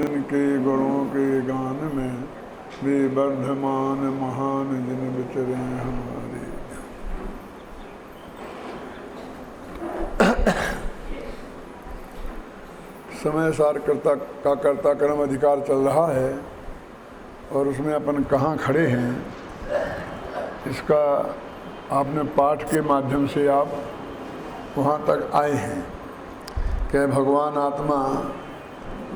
जिनके गुणों के गान में वे वर्धमान महान जिन विचरे हमारे। समय सार कर्ता कर्म अधिकार चल रहा है और उसमें अपन कहाँ खड़े हैं इसका आपने पाठ के माध्यम से आप वहाँ तक आए हैं कि भगवान आत्मा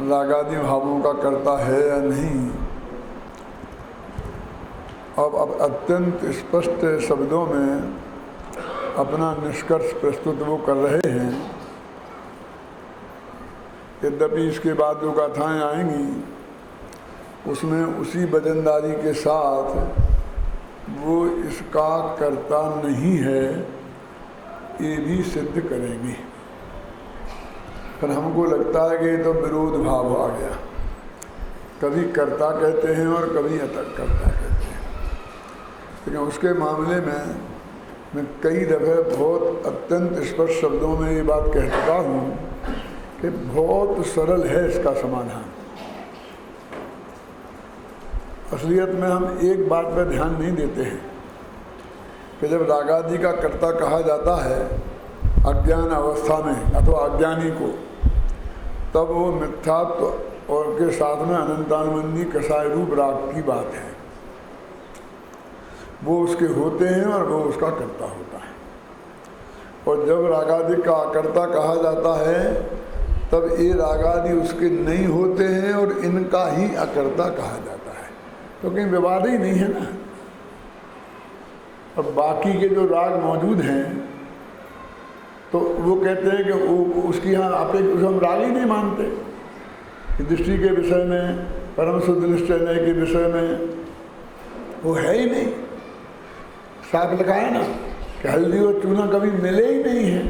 रागादि भावों का करता है या नहीं। अब अत्यंत स्पष्ट शब्दों में अपना निष्कर्ष प्रस्तुत वो कर रहे हैं। यद्यपि इसके बाद जो गाथाएँ आएंगी उसमें उसी वजनदारी के साथ वो इसका कर्ता नहीं है ये भी सिद्ध करेंगे। पर हमको लगता है कि ये तो विरोध भाव आ गया, कभी कर्ता कहते हैं और कभी अकर्ता कहते हैं। लेकिन उसके मामले में मैं कई दफ़े बहुत अत्यंत स्पष्ट शब्दों में ये बात कह चुका हूँ कि बहुत सरल है इसका समाधान। असलियत में हम एक बात पर ध्यान नहीं देते हैं कि जब रागादि का कर्ता कहा जाता है अज्ञान अवस्था में अथवा अज्ञानी को, तब वो मिथ्यात्व और के साथ में अनंतानुबंधी कसाय रूप राग की बात है। वो उसके होते हैं और वो उसका कर्ता होता है। और जब रागादि का अकर्ता कहा जाता है तब ये रागादि उसके नहीं होते हैं और इनका ही अकर्ता कहा जाता है, क्योंकि विवाद ही नहीं है ना। और बाकी के जो राग मौजूद हैं तो वो कहते हैं कि वो उसकी यहाँ आप हम राग ही नहीं मानते कि दृष्टि के विषय में, परम शुद्ध निश्चय के विषय में वो है ही नहीं। साफ लिखा है ना कि हल्दी और चूना कभी मिले ही नहीं है,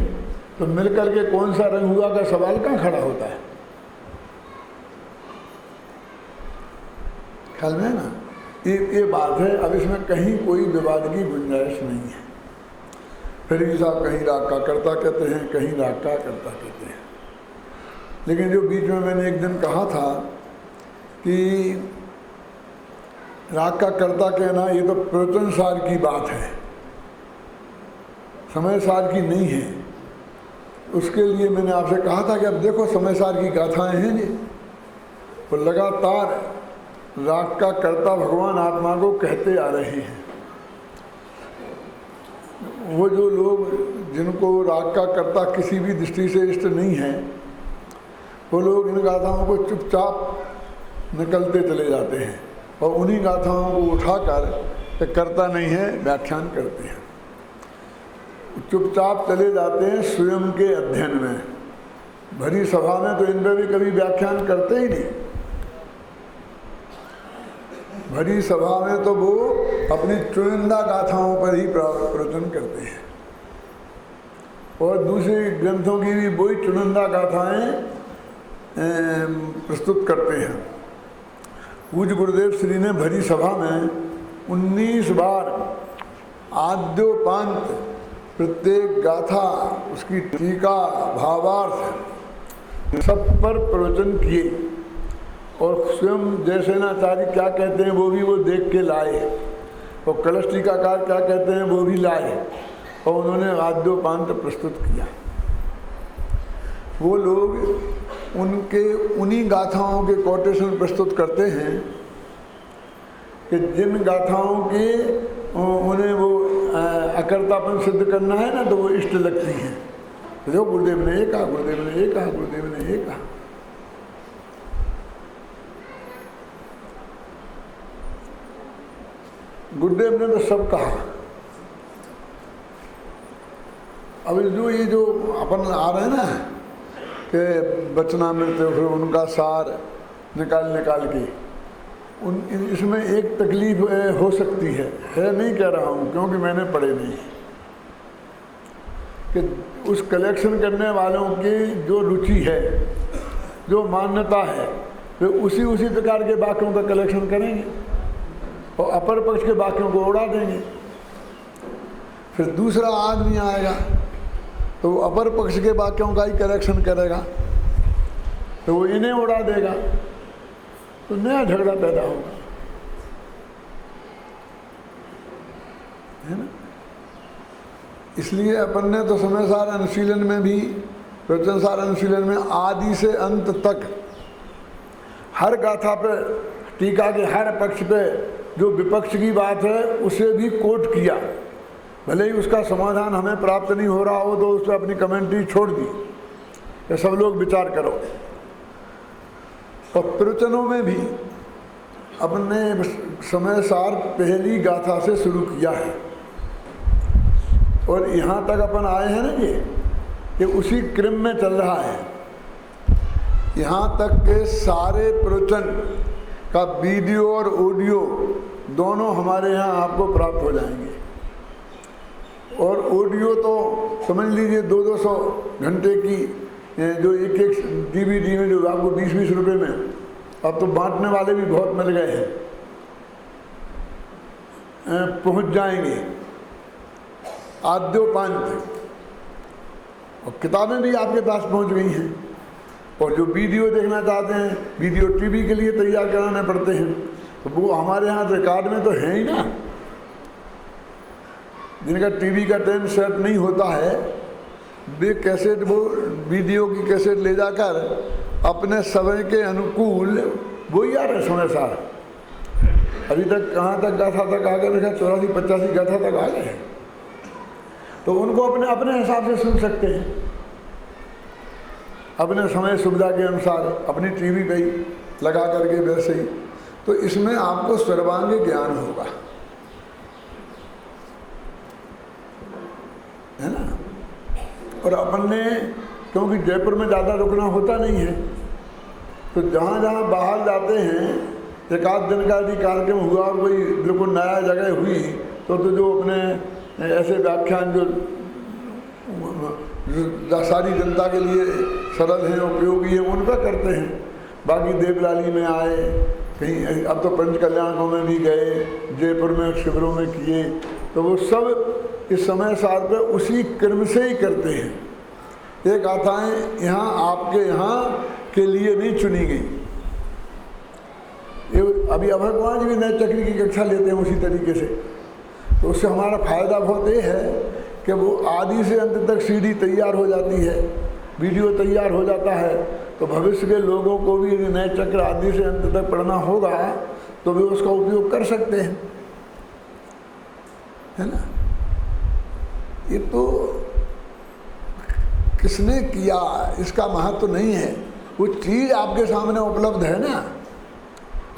तो मिल करके कौन सा रंग हुआ का सवाल कहाँ खड़ा होता है। ख्याल में है ना, ये बात है। अब इसमें कहीं कोई विवाद की गुंजाइश नहीं है। फिर भी साहब कहीं राग का कर्ता कहते हैं, कहीं राग का कर्ता कहते हैं। लेकिन जो बीच में मैंने एक दिन कहा था कि राग का कर्ता कहना ये तो प्रवचन सार की बात है, समय सार की नहीं है। उसके लिए मैंने आपसे कहा था कि अब देखो समय सार की गाथाएं हैं ये, तो लगातार राग का कर्ता भगवान आत्मा को कहते आ रहे हैं। वो जो लोग जिनको राग का कर्ता किसी भी दृष्टि से इष्ट नहीं है, वो लोग इन गाथाओं को चुपचाप निकलते चले जाते हैं और उन्हीं गाथाओं को उठाकर कर्ता नहीं है व्याख्यान करते हैं। चुपचाप चले जाते हैं स्वयं के अध्ययन में। भरी सभा में तो इन पर भी कभी व्याख्यान करते ही नहीं। भरी सभा में तो वो अपनी चुनिंदा गाथाओं पर ही प्रवचन करते हैं और दूसरे ग्रंथों की भी वही चुनिंदा गाथाएं प्रस्तुत करते हैं। पूज्य गुरुदेव श्री ने भरी सभा में 19 बार आद्योपांत प्रत्येक गाथा, उसकी टीका, भावार्थ सब पर प्रवचन किए और स्वयं जयसेनाचार्य क्या कहते हैं वो भी वो देख के लाए और कलश टीकाकार क्या कहते हैं वो भी लाए और उन्होंने आद्योपांत प्रस्तुत किया। वो लोग उनके उन्हीं गाथाओं के कोटेशन प्रस्तुत करते हैं कि जिन गाथाओं के उन्हें वो अकर्तापन सिद्ध करना है ना तो वो इष्ट लगती हैं। तो जो गुरुदेव ने ये कहा, गुरुदेव ने ये कहा, गुरुदेव ने ये कहा। गुरुदेव ने तो सब कहा। अब ये जो अपन आ रहे हैं ना कि वचनामृत, फिर उनका सार निकाल के इसमें एक तकलीफ हो सकती है नहीं कह रहा हूँ क्योंकि मैंने पढ़े नहीं, कि उस कलेक्शन करने वालों की जो रुचि है, जो मान्यता है, वे उसी प्रकार के वाक्यों का कलेक्शन करेंगे और अपर पक्ष के वाक्यों को उड़ा देंगे। फिर दूसरा आदमी आएगा तो वो अपर पक्ष के वाक्यों का ही करेक्शन करेगा, तो वो इन्हें उड़ा देगा। तो नया झगड़ा पैदा होगा, है ना। इसलिए अपन ने तो समय सार अनुशीलन में भी, प्रवचन सार अनुशीलन में आदि से अंत तक हर गाथा पे, टीका के हर पक्ष पे जो विपक्ष की बात है उसे भी कोट किया। भले ही उसका समाधान हमें प्राप्त नहीं हो रहा हो तो उस पर अपनी कमेंट्री छोड़ दी कि सब लोग विचार करो। और प्रवचनों में भी अपने समय सार पहली गाथा से शुरू किया है और यहाँ तक अपन आए हैं ना कि उसी क्रम में चल रहा है। यहाँ तक के सारे प्रवचन का वीडियो और ऑडियो दोनों हमारे यहाँ आपको प्राप्त हो जाएंगे। और ऑडियो तो समझ लीजिए 200 घंटे की जो एक DVD में जो आपको 20-20 रुपये में, अब तो बांटने वाले भी बहुत मिल गए हैं, पहुँच जाएंगे आद्योपांत। और किताबें भी आपके पास पहुँच गई हैं। और जो वीडियो देखना चाहते हैं, वीडियो टीवी के लिए तैयार कराने पड़ते हैं, तो वो हमारे यहाँ रिकॉर्ड में तो है ही ना। जिनका टीवी का टाइम सेट नहीं होता है वे कैसेट, वो वीडियो की कैसेट ले जाकर अपने समय के अनुकूल वो यार है समय सार। अभी तक कहाँ तक गाथा तक आ गए, 84-85 गाथा तक आ गए हैं। तो उनको अपने अपने हिसाब से सुन सकते हैं, अपने समय सुविधा के अनुसार अपनी टीवी पे ही लगा करके वैसे ही। तो इसमें आपको सर्वांग ज्ञान होगा, है ना। और अपन ने क्योंकि जयपुर में ज़्यादा रुकना होता नहीं है, तो जहाँ जहाँ बाहर जाते हैं, एक आध दिन का यदि कार्यक्रम हुआ और कोई बिल्कुल नया जगह हुई तो जो अपने ऐसे व्याख्यान जो सारी जनता के लिए सरल हैं, उपयोगी हैं, उन पर करते हैं। बाकी देवलाली में आए कहीं, अब तो पंच कल्याणों में भी गए, जयपुर में शिविरों में किए, तो वो सब इस समय सार पे उसी क्रम से ही करते हैं। ये गाथाएँ यहाँ आपके यहाँ के लिए नहीं चुनी गई। ये अभी अभय कुमार जी भी नए चक्री की कक्षा लेते हैं उसी तरीके से। तो उससे हमारा फायदा बहुत ये है कि वो आदि से अंत तक सीडी तैयार हो जाती है, वीडियो तैयार हो जाता है। तो भविष्य के लोगों को भी यदि नए चक्र आदि से अंत तक पढ़ना होगा तो वे उसका उपयोग कर सकते हैं, है ना। ये तो किसने किया इसका महत्व नहीं है, वो चीज़ आपके सामने उपलब्ध है ना।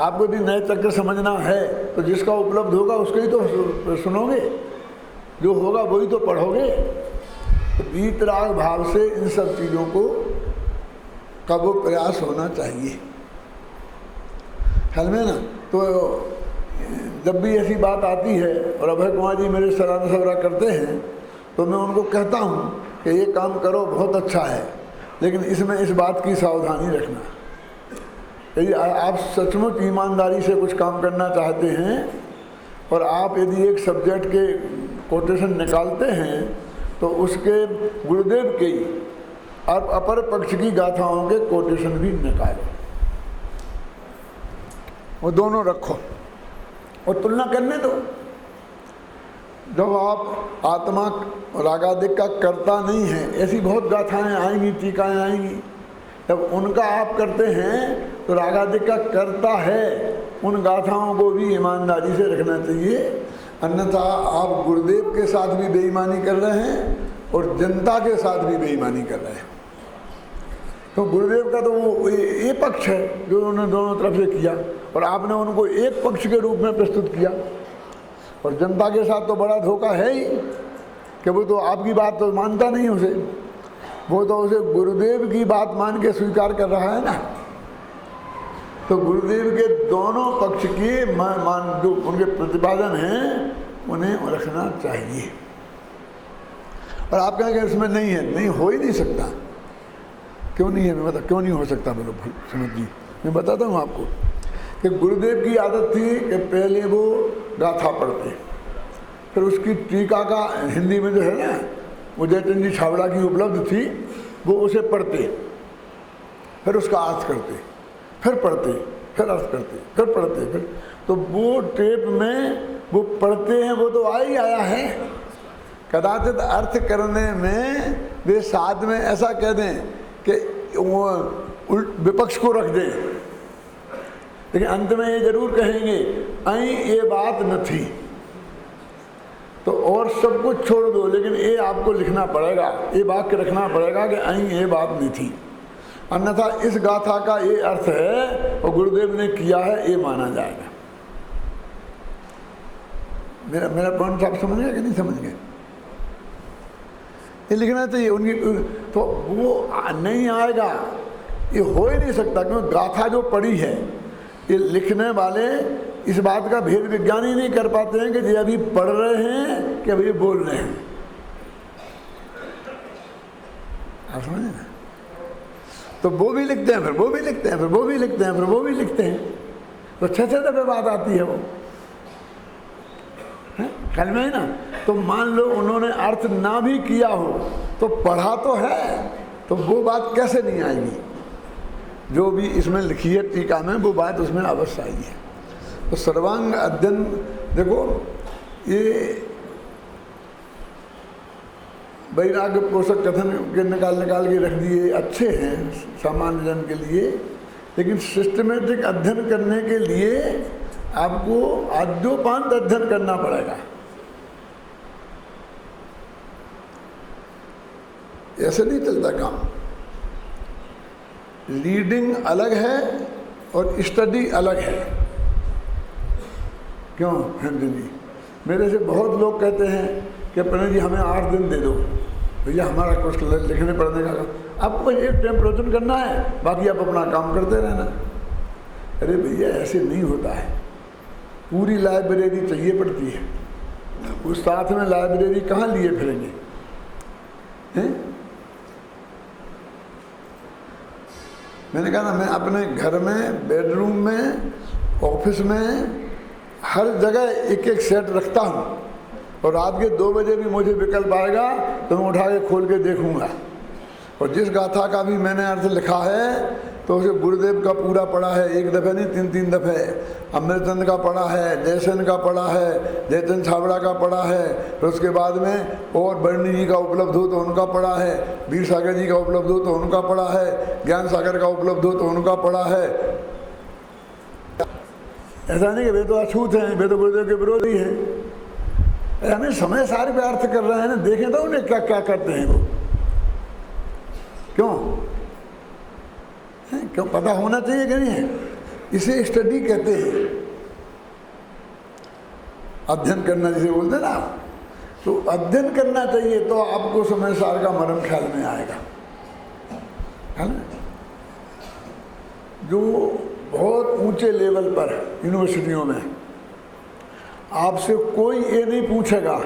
आपको यदि नए चक्र समझना है तो जिसका उपलब्ध होगा उसको ही तो सुनोगे, जो होगा वही तो पढ़ोगे। तो वीतराग भाव से इन सब चीज़ों को का वो प्रयास होना चाहिए, ख्याल में ना। तो जब भी ऐसी बात आती है और अभय कुमार जी मेरे सराहना सवरा करते हैं तो मैं उनको कहता हूँ कि ये काम करो बहुत अच्छा है, लेकिन इसमें इस बात की सावधानी रखना। यदि आप सचमुच ईमानदारी से कुछ काम करना चाहते हैं और आप यदि एक सब्जेक्ट के कोटेशन निकालते हैं तो उसके गुरुदेव के और अपर पक्ष की गाथाओं के कोटेशन भी निकालो, वो दोनों रखो और तुलना करने दो। जब आप आत्मा रागादिक का कर्ता नहीं है, ऐसी बहुत गाथाएं आएंगी, टीकाएं आएंगी, जब उनका आप करते हैं तो रागादिक का कर्ता है, उन गाथाओं को भी ईमानदारी से रखना चाहिए। अन्यथा आप गुरुदेव के साथ भी बेईमानी कर रहे हैं और जनता के साथ भी बेईमानी कर रहे हैं। तो गुरुदेव का तो वो ये पक्ष है जो उन्होंने दोनों तरफ से किया और आपने उनको एक पक्ष के रूप में प्रस्तुत किया। और जनता के साथ तो बड़ा धोखा है ही कि वो तो आपकी बात तो मानता नहीं उसे, वो तो उसे गुरुदेव की बात मान के स्वीकार कर रहा है ना। तो गुरुदेव के दोनों पक्ष के मान जो उनके प्रतिपादन हैं उन्हें रखना चाहिए। और आप कहेंगे इसमें नहीं है, नहीं हो ही नहीं सकता। क्यों नहीं है, मैं बता क्यों नहीं हो सकता। बोलो सुमित जी, मैं बताता हूँ आपको कि गुरुदेव की आदत थी कि पहले वो गाथा पढ़ते, फिर उसकी टीका का हिंदी में जो है ना वो जयचंद जी छाबड़ा की उपलब्ध थी, वो उसे पढ़ते, फिर उसका अर्थ करते, फिर पढ़ते, फिर अर्थ करते, फिर पढ़ते, फिर तो वो टेप में वो पढ़ते हैं, वो तो आ ही आया है। कदाचित अर्थ करने में वे साथ में ऐसा कह दें कि वो विपक्ष को रख दें, लेकिन अंत में ये जरूर कहेंगे अई ये बात न थी, तो और सब कुछ छोड़ दो, लेकिन ये आपको लिखना पड़ेगा, ये वाक्य रखना पड़ेगा कि अई ये बात नहीं थी, अन्यथा इस गाथा का ये अर्थ है और गुरुदेव ने किया है, ये माना जाएगा। मेरा पॉइंट आप समझ गए कि नहीं समझ गए? ये लिखना चाहिए उनकी, तो वो नहीं आएगा, ये हो ही नहीं सकता, क्योंकि गाथा जो पढ़ी है ये लिखने वाले इस बात का भेद विज्ञान ही नहीं कर पाते हैं कि ये अभी पढ़ रहे हैं कि अभी बोल रहे हैं। आप समझे ना? तो वो भी लिखते हैं, फिर वो भी लिखते हैं, फिर वो भी लिखते हैं, फिर वो भी लिखते हैं, तो 6-6 दफे बात आती है वो कल में ही ना। तो मान लो उन्होंने अर्थ ना भी किया हो तो पढ़ा तो है, तो वो बात कैसे नहीं आएगी? जो भी इसमें लिखी है टीका में वो बात उसमें अवश्य आई है। तो सर्वांग अध्ययन देखो, ये वैराग्य पोषक कथन के निकाल के रख दिए, अच्छे हैं सामान्य जन के लिए, लेकिन सिस्टमेटिक अध्ययन करने के लिए आपको आद्योपांत अध्ययन करना पड़ेगा। ऐसे नहीं चलता काम। रीडिंग अलग है और स्टडी अलग है। क्यों हिंदी जी? मेरे से बहुत लोग कहते हैं कि प्रणय जी हमें 8 दिन दे दो, भैया हमारा कुछ लिखने पढ़ने का काम, आपको एक टाइम प्रवचन करना है, बाकी आप अपना काम करते रहना। अरे भैया ऐसे नहीं होता है, पूरी लाइब्रेरी चाहिए पड़ती है, उस साथ में लाइब्रेरी कहाँ लिए फिरेंगे हैं? मैंने कहा ना, मैं अपने घर में, बेडरूम में, ऑफिस में, हर जगह एक एक सेट रखता हूँ, और रात के 2 बजे भी मुझे विकल्प आएगा तो मैं उठा के खोल के देखूंगा। और जिस गाथा का भी मैंने अर्थ लिखा है तो उसे गुरुदेव का पूरा पढ़ा है, 1 दफ़े नहीं 3-3 दफ़े। अमृतचंद का पढ़ा है, जयसेन का पढ़ा है, जयचंद छाबड़ा का पढ़ा है, फिर उसके बाद में और बर्णी जी का उपलब्ध हो तो उनका पढ़ा है, वीर सागर जी का उपलब्ध हो तो उनका पढ़ा है, ज्ञान सागर का उपलब्ध हो तो उनका पढ़ा है। ऐसा नहीं कि वे तो अछूत हैं, वे तो गुरुदेव के विरोधी हैं। हमें समय सारे पे अर्थ कर रहे हैं ना, देखें तो उन्हें क्या क्या करते हैं वो। क्यों क्यों पता होना चाहिए कि नहीं है? इसे स्टडी कहते हैं, अध्ययन करना जिसे बोलते हैं ना। तो अध्ययन करना चाहिए तो आपको समय सार का मर्म ख्याल में आएगा, है ना। जो बहुत ऊंचे लेवल पर यूनिवर्सिटियों में आपसे कोई ये नहीं पूछेगा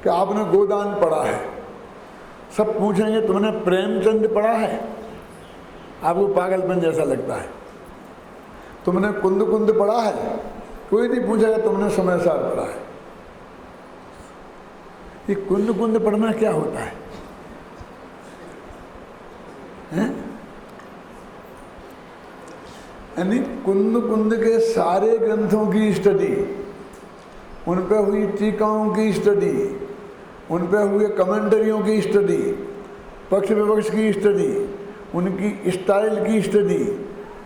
कि आपने गोदान पढ़ा है, सब पूछेंगे तुमने प्रेमचंद पढ़ा है, आपको पागलपन जैसा लगता है। तुमने कुंद कुंद पढ़ा है, कोई नहीं पूछेगा तुमने समय सार पढ़ा है। ये कुंद कुंद पढ़ना क्या होता है, हैं? यानी कुंद कुंद के सारे ग्रंथों की स्टडी, उन पे हुई टीकाओं की स्टडी, उन पे हुए कमेंटरियों की स्टडी, पक्ष विपक्ष की स्टडी, उनकी स्टाइल की स्टडी,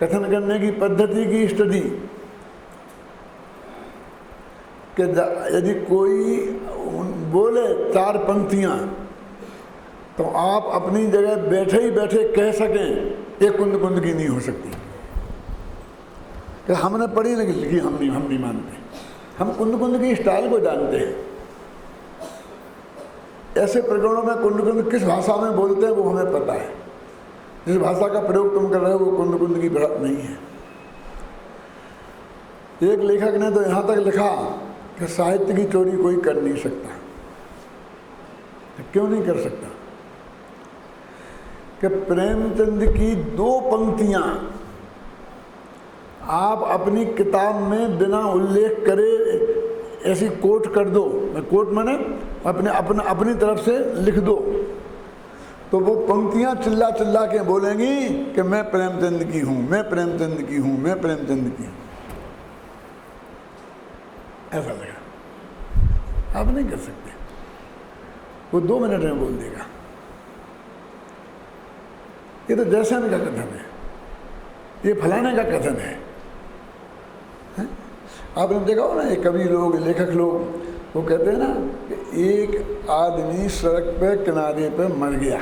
कथन करने की पद्धति की स्टडी। कि यदि कोई बोले 4 पंक्तियां तो आप अपनी जगह बैठे ही बैठे कह सकें, ये कुंद कुंद की नहीं हो सकती। कि हमने पढ़ी नहीं लिखी, हम नहीं मानते, हम कुंद कुंद की स्टाइल को जानते हैं। ऐसे प्रकरणों में कुंद कुंद किस भाषा में बोलते हैं वो हमें पता है। जिस भाषा का प्रयोग तुम कर रहे हो वो कुंद कुंद की बात नहीं है। एक लेखक ने तो यहाँ तक लिखा कि साहित्य की चोरी कोई कर नहीं सकता। क्यों नहीं कर सकता? कि प्रेमचंद की 2 पंक्तियां आप अपनी किताब में बिना उल्लेख करे ऐसी कोट कर दो, मैं कोट माने अपनी तरफ से लिख दो, तो वो पंक्तियां चिल्ला चिल्ला के बोलेंगी कि मैं प्रेमचंद की हूं, मैं प्रेमचंद की हूं, मैं प्रेमचंद की हूं। ऐसा लगा। आप नहीं कर सकते, वो 2 मिनट में बोल देगा। ये तो जयसेन का कथन है, ये फलाने का कथन है। आपने देखा हो ना, ये कवि लोग, लेखक लोग, वो कहते हैं ना कि एक आदमी सड़क पे किनारे पे मर गया।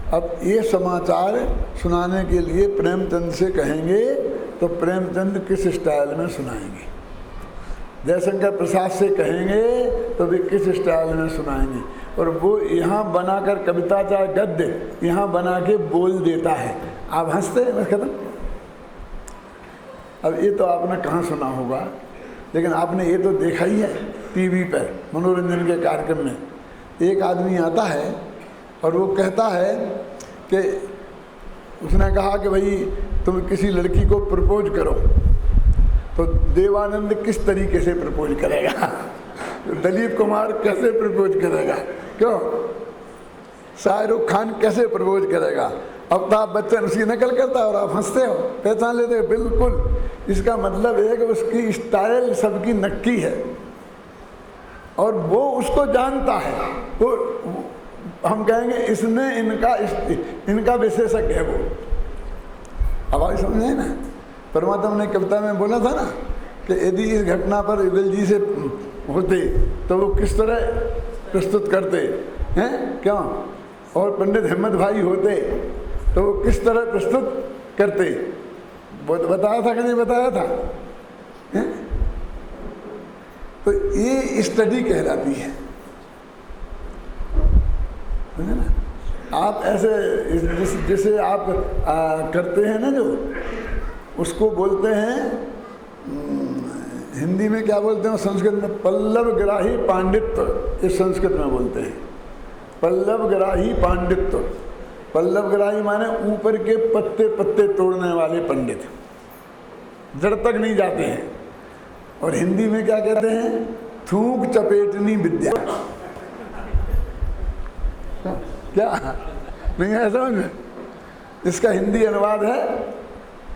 अब ये समाचार सुनाने के लिए प्रेमचंद से कहेंगे तो प्रेमचंद किस स्टाइल में सुनाएंगे, जयशंकर प्रसाद से कहेंगे तो वे किस स्टाइल में सुनाएंगे। और वो यहाँ बनाकर कविता चाहे गद्य यहाँ बना के बोल देता है, आप हंसते हैं, बस खत्म। अब ये तो आपने कहाँ सुना होगा, लेकिन आपने ये तो देखा ही है टीवी पर मनोरंजन के कार्यक्रम में। एक आदमी आता है और वो कहता है कि उसने कहा कि भाई तुम किसी लड़की को प्रपोज करो, तो देवानंद किस तरीके से प्रपोज करेगा, दिलीप कुमार कैसे प्रपोज करेगा, क्यों शाहरुख खान कैसे प्रपोज करेगा, अमिताभ बच्चन उसकी नकल करता है और आप हंसते हो, पहचान लेते हो। बिल्कुल, इसका मतलब है कि उसकी स्टाइल सबकी नक्की है और वो उसको जानता है। वो हम कहेंगे इसने इनका विशेषज्ञ है वो। अब आप समझे ना, परमात्मा ने कविता में बोला था ना कि यदि इस घटना पर युगल जी से होते तो वो किस तरह प्रस्तुत करते हैं, क्यों, और पंडित हिम्मत भाई होते तो वो किस तरह प्रस्तुत करते, बताया था कि नहीं बताया था, है? तो ये स्टडी कहलाती है ना। आप ऐसे जैसे आप करते हैं ना, जो उसको बोलते हैं हिंदी में क्या बोलते हैं, संस्कृत में पल्लव ग्राही पांडित्य, इस संस्कृत में बोलते हैं पल्लव ग्राही पांडित्य। पल्लव ग्राही माने ऊपर के पत्ते पत्ते तोड़ने वाले पंडित, जड़ तक नहीं जाते हैं। और हिंदी में क्या कहते हैं, थूक चपेटनी विद्या। क्या नहीं है समझ में? इसका हिंदी अनुवाद है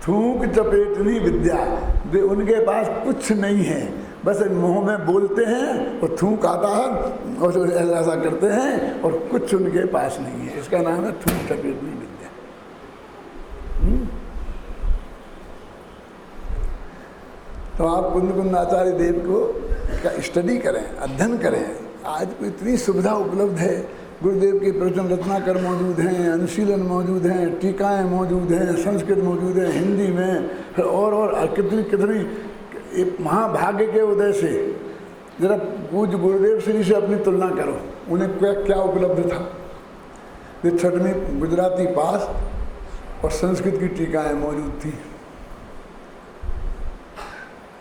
थूक चपेटनी विद्या। वे उनके पास कुछ नहीं है, बस मुंह में बोलते हैं और थूक आता है और ऐसा करते हैं और कुछ उनके पास नहीं है। इसका नाम है थूक चपेटनी विद्या। तो आप कुंद आचार्य देव को का स्टडी करें, अध्ययन करें। आज को इतनी सुविधा उपलब्ध है, गुरुदेव के प्रवचन रत्नाकर मौजूद हैं, अनुशीलन मौजूद हैं, टीकाएँ मौजूद हैं, संस्कृत मौजूद है, हिंदी में और कितनी कितनी महाभाग्य के उदय से। जरा पूज्य गुरुदेव श्री से अपनी तुलना करो, उन्हें क्या उपलब्ध था। ये 6वीं गुजराती पास और संस्कृत की टीकाएँ मौजूद थी।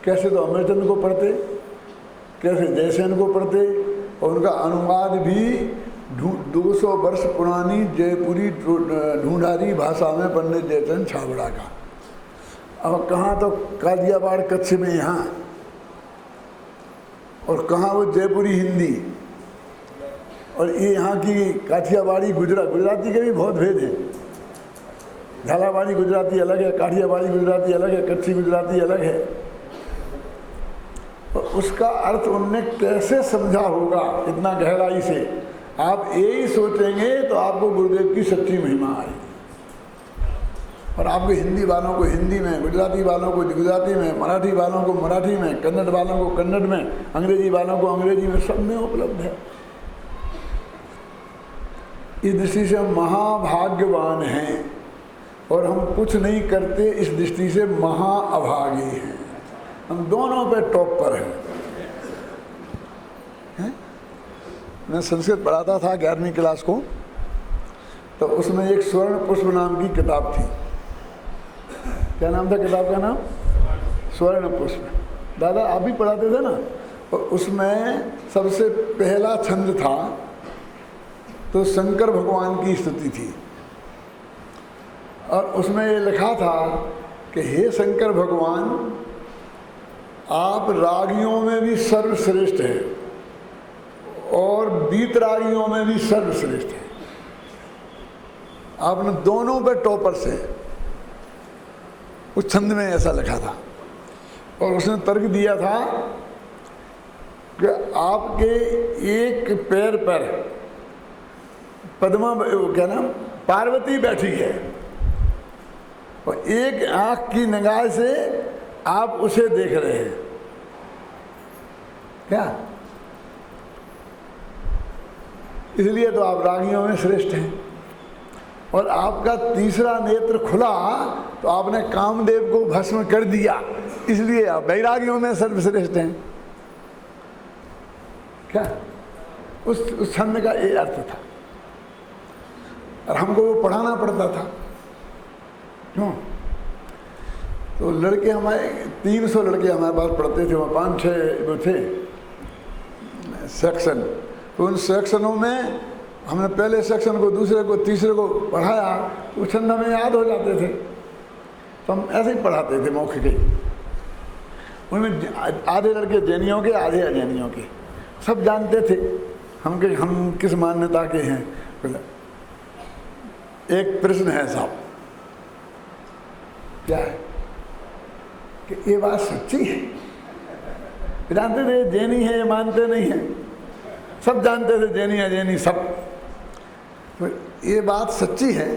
कैसे तो अमरचंद को पढ़ते, कैसे जयसेन को पढ़ते, और उनका अनुवाद भी 200 वर्ष पुरानी जयपुरी ढूंढारी भाषा में पंडित जयचंद छाबड़ा का। अब कहाँ तो कादियावाड़ कच्छ में यहाँ, और कहाँ वो जयपुरी हिंदी, और ये यहाँ की काठियावाड़ी गुजराती के भी बहुत भेद हैं। झालावाड़ी गुजराती अलग है, काठियावाड़ी गुजराती अलग है, कच्छी गुजराती अलग है। तो उसका अर्थ उनने कैसे समझा होगा इतना गहराई से, आप यही सोचेंगे तो आपको गुरुदेव की सच्ची महिमा आएगी। और आपके हिंदी वालों को हिंदी में, गुजराती वालों को गुजराती में, मराठी वालों को मराठी में, कन्नड़ वालों को कन्नड़ में, अंग्रेजी वालों को अंग्रेजी में, सब में उपलब्ध है। इस दृष्टि से हम महाभाग्यवान हैं और हम कुछ नहीं करते, इस दृष्टि से महाअभागी हैं। हम दोनों पे टॉप पर हैं। मैं संस्कृत पढ़ाता था 11वीं क्लास को, तो उसमें एक स्वर्ण पुष्प नाम की किताब थी। क्या नाम था किताब का नाम? स्वर्ण पुष्प। दादा आप भी पढ़ाते थे ना, और उसमें सबसे पहला छंद था तो शंकर भगवान की स्तुति थी, और उसमें ये लिखा था कि हे शंकर भगवान, आप रागियों में भी सर्वश्रेष्ठ हैं और बीतरागियों में भी सर्वश्रेष्ठ हैं। आपने दोनों पे टॉपर से, उस छंद में ऐसा लिखा था। और उसने तर्क दिया था कि आपके एक पैर पर पद्मा, क्या नाम, पार्वती बैठी है और एक आंख की निगाह से आप उसे देख रहे हैं। क्या? इसलिए तो आप रागियों में श्रेष्ठ हैं। और आपका तीसरा नेत्र खुला तो आपने कामदेव को भस्म कर दिया, इसलिए आप वैरागियों में सर्वश्रेष्ठ हैं। क्या? उस छंद का ये अर्थ था और हमको वो पढ़ाना पड़ता था। क्यों? तो लड़के हमारे 300 लड़के हमारे पास पढ़ते थे, वहाँ 5-6 वो थे सेक्शन। तो उन सेक्शनों में हमने पहले सेक्शन को, दूसरे को, तीसरे को पढ़ाया तो छंद हमें याद हो जाते थे। तो हम ऐसे ही पढ़ाते थे मौखिक ही। उनमें आधे लड़के जैनियों के, आधे अजैनियों के, सब जानते थे हम किस मान्यता के हैं। एक प्रश्न है साहब, क्या है कि ये बात सच्ची है? जानते थे जैनी है, ये मानते नहीं है, सब जानते थे जैनी अजैनी सब। तो ये बात सच्ची है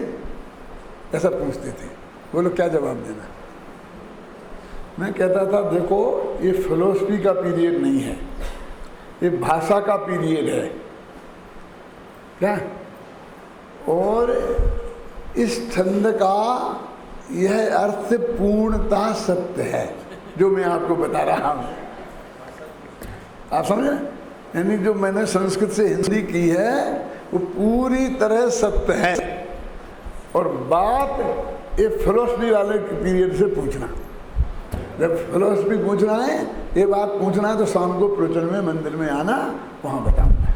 ऐसा पूछते थे। बोलो क्या जवाब देना? मैं कहता था देखो ये फिलोसफी का पीरियड नहीं है, ये भाषा का पीरियड है। क्या? और इस छंद का यह अर्थ पूर्णतः सत्य है जो मैं आपको बता रहा हूँ। आप समझे? यानी जो मैंने संस्कृत से हिंदी की है वो पूरी तरह सत्य है। और बात ये फिलोसफी वाले पीरियड से पूछना, जब फिलोसफी पूछना है, ये बात पूछना है तो शाम को प्रवचन में मंदिर में आना, वहां बताऊंगा।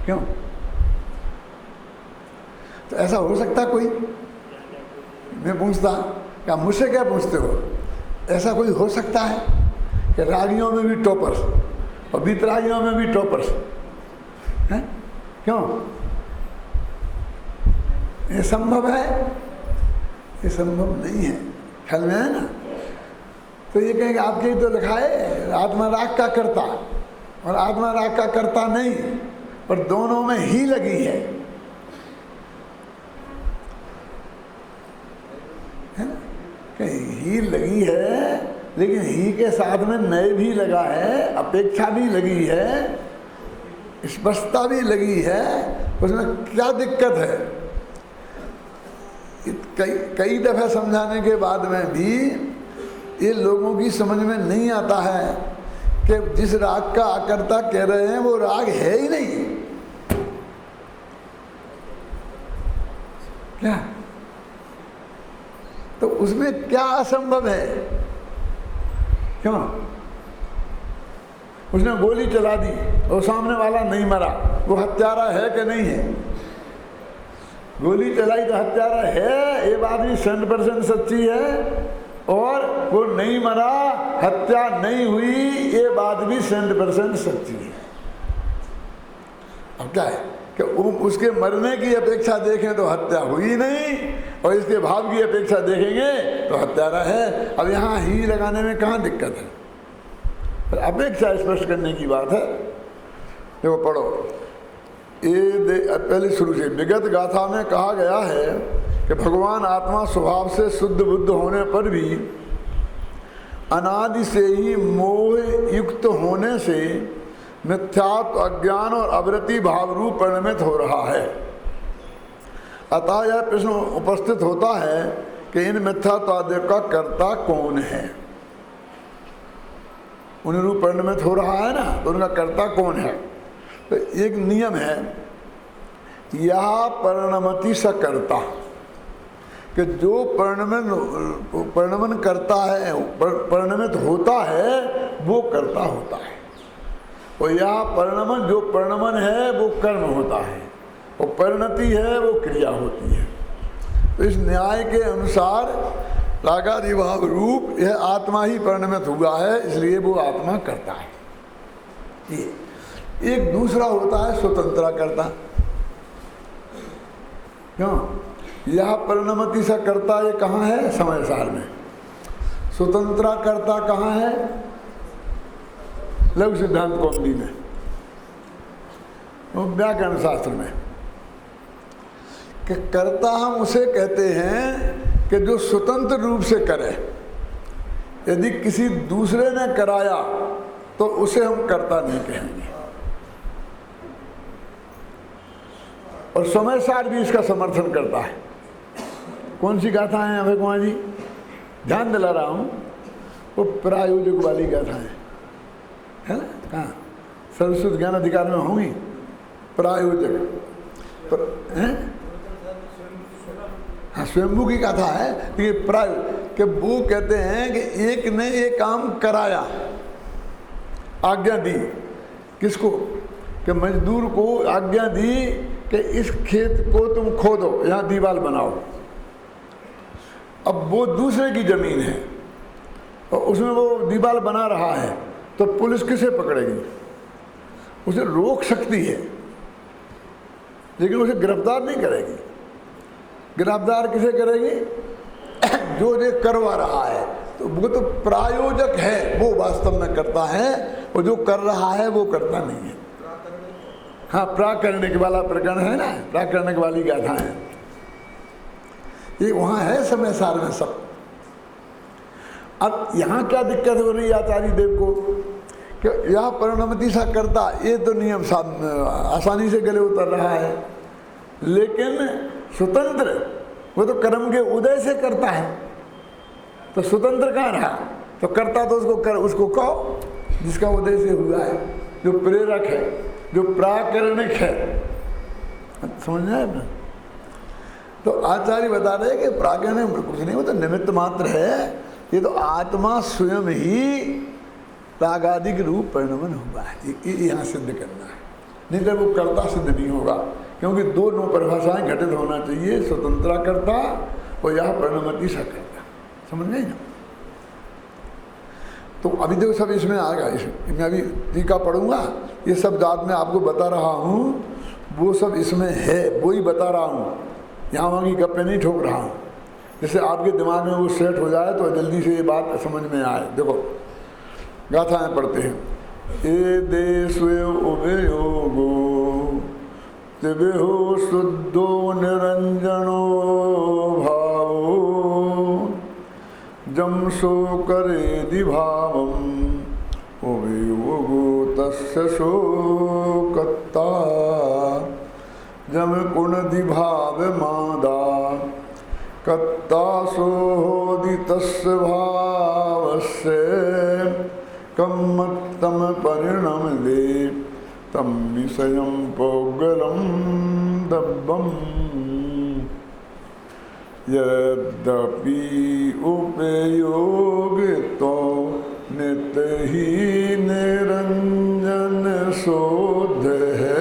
क्यों? तो ऐसा हो सकता कोई? मैं पूछता, क्या मुझसे क्या पूछते हो? ऐसा कोई हो सकता है कि रागियों में भी टॉपर्स और बीतरागियों में भी टॉपर्स हैं? क्यों? ये संभव है? ये संभव नहीं है। ख्याल में है ना? तो ये कहेंगे आपके ही तो लिखा है आत्मा राग का कर्ता और आत्मा राग का कर्ता नहीं, पर दोनों में ही लगी है ना? ही लगी है, लेकिन ही के साथ में नए भी लगा है, अपेक्षा भी लगी है, स्पष्टता भी लगी है। उसमें क्या दिक्कत है? कई दफे समझाने के बाद में भी ये लोगों की समझ में नहीं आता है कि जिस राग का आकर्ता कह रहे हैं वो राग है ही नहीं। क्या? तो उसमें क्या असंभव है? क्यों? उसने गोली चला दी और सामने वाला नहीं मरा, वो हत्यारा है कि नहीं है? गोली चलाई तो हत्यारा है, ये बात भी 100% सच्ची है। और वो नहीं मरा, हत्या नहीं हुई, ये बात भी 100% सच्ची है। अब क्या है कि उसके मरने की अपेक्षा देखें तो हत्या हुई नहीं, और इसके भाव की अपेक्षा देखेंगे तो हत्यारा है। अब यहाँ ही लगाने में कहाँ दिक्कत है? पर अपेक्षा स्पष्ट करने की बात है। देखो पढ़ो, ये पहले शुरू से विगत गाथा में कहा गया है कि भगवान आत्मा स्वभाव से शुद्ध बुद्ध होने पर भी अनादि से ही मोह युक्त होने से मिथ्यात्व, अज्ञान और अवृत्ति भाव रूप परिणमित हो रहा है। अतः यह प्रश्न उपस्थित होता है कि इन मिथ्यात्वादियों का कर्ता कौन है? उन्हें रूप परिणमित हो रहा है ना, तो उनका कर्ता कौन है? तो एक नियम है, यह परिणमति स कर्ता, कि जो परिणमन करता है, परिणमित होता है, वो कर्ता होता है। और यह परिणमन, जो परिणमन है वो कर्म होता है, और परिणति है वो क्रिया होती है। तो इस न्याय के अनुसार रागादिभाव रूप यह आत्मा ही परिणमित हुआ है, इसलिए वो आत्मा करता है। ये एक दूसरा होता है स्वतंत्रता कर्ता। क्यों? यह परिणमति सा करता ये कहाँ है? समय सार में। स्वतंत्रा करता कहाँ है? लघु सिद्धांत कौमुदी में, व्याकरण शास्त्र में। कि कर्ता हम उसे कहते हैं कि जो स्वतंत्र रूप से करे। यदि किसी दूसरे ने कराया तो उसे हम कर्ता नहीं कहेंगे। और समय सार भी इसका समर्थन करता है। कौन सी गाथा है अभय कुमार जी? ध्यान दिला रहा हूं, वो प्रायोजक वाली गाथा है ना? कहाँ? सरस्वत ज्ञान अधिकार में होंगी प्रायोजक हैं? हाँ, स्वयंभू की कथा है कि कि वो कहते हैं कि एक ने ये काम कराया, आज्ञा दी। किसको? कि मजदूर को आज्ञा दी कि इस खेत को तुम खोदो, यहाँ दीवार बनाओ। अब वो दूसरे की जमीन है और उसमें वो दीवार बना रहा है, तो पुलिस किसे पकड़ेगी? उसे रोक सकती है लेकिन उसे गिरफ्तार नहीं करेगी। गिरफ्तार किसे करेगी? जो ये करवा रहा है। तो वो तो प्रायोजक है, वो वास्तव में करता है, और जो कर रहा है वो करता नहीं है। हाँ, प्राकरणिक वाला प्रकरण है ना, प्राकरणिक वाली गाथा है, ये वहाँ है समय सार में सब। अब यहाँ क्या दिक्कत हो रही है आचार्य देव को? कि यह परिणमति सा करता, ये तो नियम आसानी से गले उतर रहा है, लेकिन स्वतंत्र वो तो कर्म के उदय से करता है। तो स्वतंत्र कहाँ रहा? तो करता तो उसको कहो जिसका उदय से हुआ है, जो प्रेरक है, जो प्राकरणिक है। समझ में आया ना? तो आचार्य बता रहे कि प्राकरणिक कुछ नहीं, वो तो निमित्त मात्र है। ये तो आत्मा स्वयं ही प्रागादिक रूप परिणमन हुआ है, ये यहाँ सिद्ध करना है। नहीं तो वो कर्ता सिद्ध नहीं होगा, क्योंकि दोनों परिभाषाएं घटित होना चाहिए, स्वतंत्रा कर्ता और यह परिणमति सा कर्ता। समझ गए ना? तो अभी देखो सब इसमें आएगा। मैं अभी टीका पढ़ूंगा, ये सब बात मैं आपको बता रहा हूँ, वो सब इसमें है, वो ही बता रहा हूँ। यहाँ वहाँ की गप्पे नहीं ठोक रहा हूँ, जिससे आपके दिमाग में वो सेट हो जाए तो जल्दी से ये बात समझ में आए। देखो गाथाएं पढ़ते हैं। ए देशवे उभयोगो दिव्यो शुद्धो निरंजनो भावो जम सो करे दिभावम उभयोगो तस्य शोकत्ता जम गुण दिभाव मादा कत्ता सोहोदि तस्य भावस्य कम्मत्तम परिणम दे तम विषयं पोगलम दब्बम यद्यपि उपयोगितो नित्य ही निरंजन शोध है।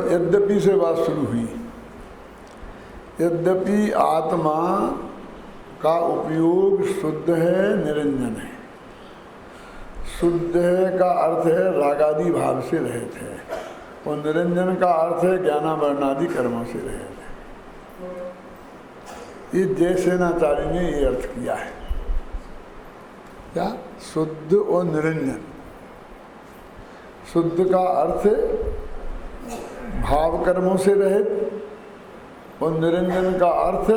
यद्यपि से बात शुरू हुई। यद्यपि आत्मा का उपयोग शुद्ध है, निरंजन है। शुद्ध है का अर्थ है रागादि भाव से रहित है, और निरंजन का अर्थ है ज्ञानावरणादि कर्मों से रहित है। ये जयसेनाचार्य ने ये अर्थ किया है। क्या? शुद्ध और निरंजन। शुद्ध का अर्थ भाव कर्मों से रहित, और निरंजन का अर्थ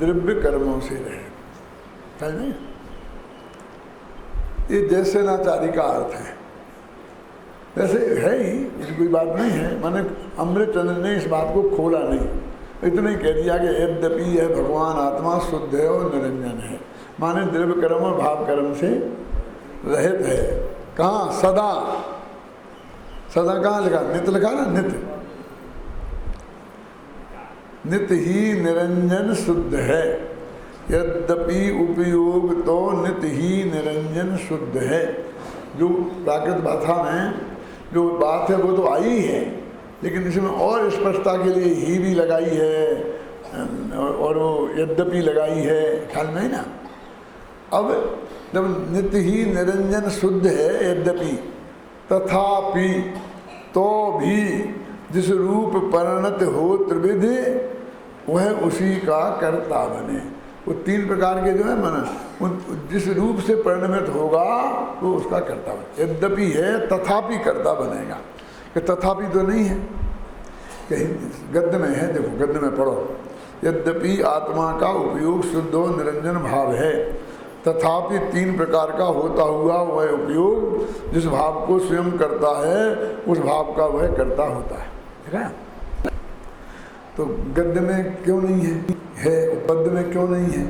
द्रव्य कर्मों से रहित है। नहीं, ये जयसेनाचार्य का अर्थ है। वैसे है ही, इसकी कोई बात नहीं है। माने अमृतचंद्र ने इस बात को खोला नहीं, इतना ही कह दिया कि यद्यपि यह भगवान आत्मा शुद्ध है और निरंजन है, माने द्रव्य कर्म और भाव कर्म से रहित है। कहाँ? सदा। सदा कहाँ लिखा? नित्य लिखा ना, नित्य। नित्य ही निरंजन शुद्ध है। यद्यपि उपयोग तो नित्य ही निरंजन शुद्ध है। जो प्राकृत भाषा में जो बात है वो तो आई है, लेकिन इसमें और स्पष्टता के लिए ही भी लगाई है और वो यद्यपि लगाई है, ख्याल में ना। अब जब नित्य ही निरंजन शुद्ध है, यद्यपि तथापि तो भी जिस रूप परिणत हो त्रिविध वह उसी का कर्ता बने। वो तीन प्रकार के जो है मन जिस रूप से परिणमित होगा वो उसका कर्ता बने। यद्यपि है तथापि कर्ता बनेगा, कि तथापि तो नहीं है, कहीं गद्य में है, देखो गद्य में पढ़ो। यद्यपि आत्मा का उपयोग शुद्ध और निरंजन भाव है, तथापि तीन प्रकार का होता हुआ वह उपयोग जिस भाव को स्वयं करता है उस भाव का वह कर्ता होता है। ठीक है? तो गद्य में क्यों नहीं है पद्य में क्यों नहीं है?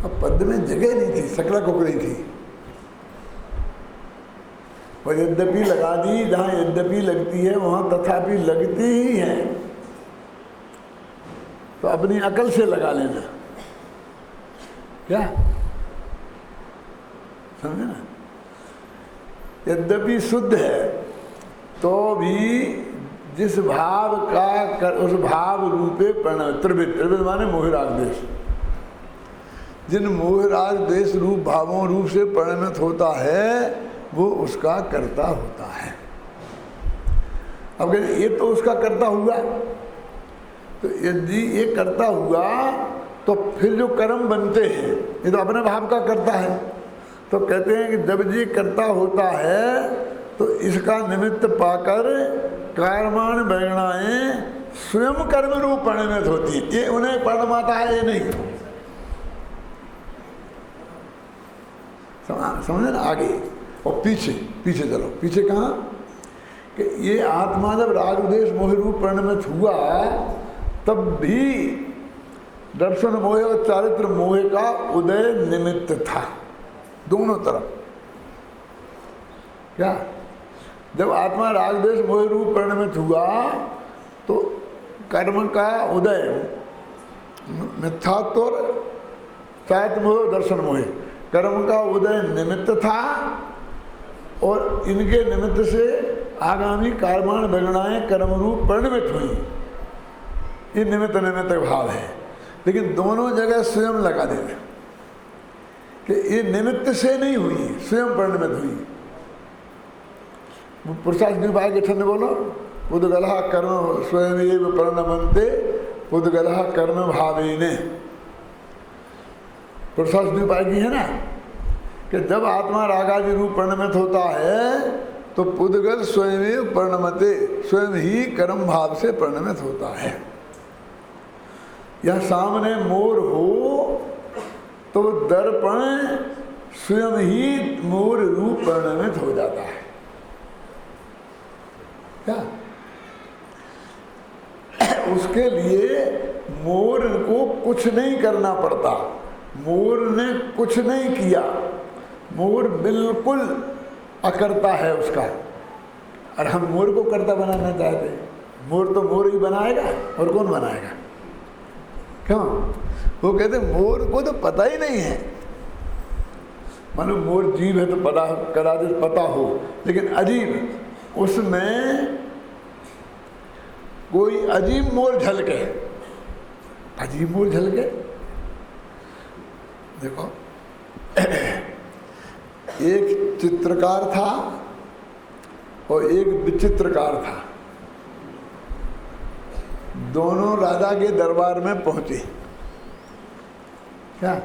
अब पद्य में जगह नहीं थी, सकला कुकड़ी थी, और यद्यपि लगा दी, जहाँ यद्यपि लगती है वहाँ तथापि लगती ही है, तो अपनी अकल से लगा लेना। क्या समझे ना? यद्यपि शुद्ध है तो भी जिस भाव का उस भाव रूपे प्रणव त्रिविध, त्रिविध माने मोहराग देश, जिन मोहराग देश रूप भावों रूप से परिणत होता है वो उसका कर्ता होता है। अब ये तो उसका कर्ता हुआ, तो यदि ये कर्ता हुआ तो फिर जो कर्म बनते हैं ये तो अपने भाव का कर्ता है। तो कहते हैं कि जब ये कर्ता होता है तो इसका निमित्त पाकर कर्माण बैगणाएं स्वयं कर्म रूप परिणमित होती है। ये उन्हें परिणमाता है, ये नहीं। समझे ना? आगे और पीछे, पीछे चलो। पीछे कहाँ? कि ये आत्मा जब राग द्वेष मोह रूप परिणमित हुआ तब भी दर्शन मोह और चारित्र मोह का उदय निमित्त था, दोनों तरफ। क्या? जब आत्मा राग द्वेष मोह रूप परिणमित हुआ तो कर्म का उदय मिथ्यात्व और चारित्र मोह दर्शन मोह, कर्म का उदय निमित्त था और इनके निमित्त से आगामी कर्माण बैगणाएं कर्म रूप परिणमित हुई। ये निमित्त निमित्त भाव है, लेकिन दोनों जगह स्वयं लगा देते कि ये निमित्त से नहीं हुई, स्वयं परिणमित हुई। पुरुषार्थ निभाए के ठंड बोलो, पुद्गलः कर्म स्वयं एव परिणमन्ते पुद्गलः कर्म भावेने। पुरुषार्थ निभाए की है ना कि जब आत्मा रागादि रूप परिणमित होता है तो पुद्गल स्वयं परिणमते, स्वयं ही कर्म भाव से परिणमित होता है। या सामने मोर हो तो दर्पण स्वयं ही मोर रूप परिणमित हो जाता है। क्या? उसके लिए मोर को कुछ नहीं करना पड़ता, मोर ने कुछ नहीं किया, मोर बिल्कुल अकर्ता है उसका। और हम मोर को कर्ता बनाना चाहते हैं। मोर तो मोर ही बनाएगा, और कौन बनाएगा? क्यों? वो कहते मोर को तो पता ही नहीं है। मानो मोर जीव है तो पता करा दे, पता हो, लेकिन अजीब उसमें कोई अजीब मोर झलके, अजीब मोर झलके। देखो एक चित्रकार था और एक विचित्रकार था, दोनों राजा के दरबार में पहुंचे। क्या?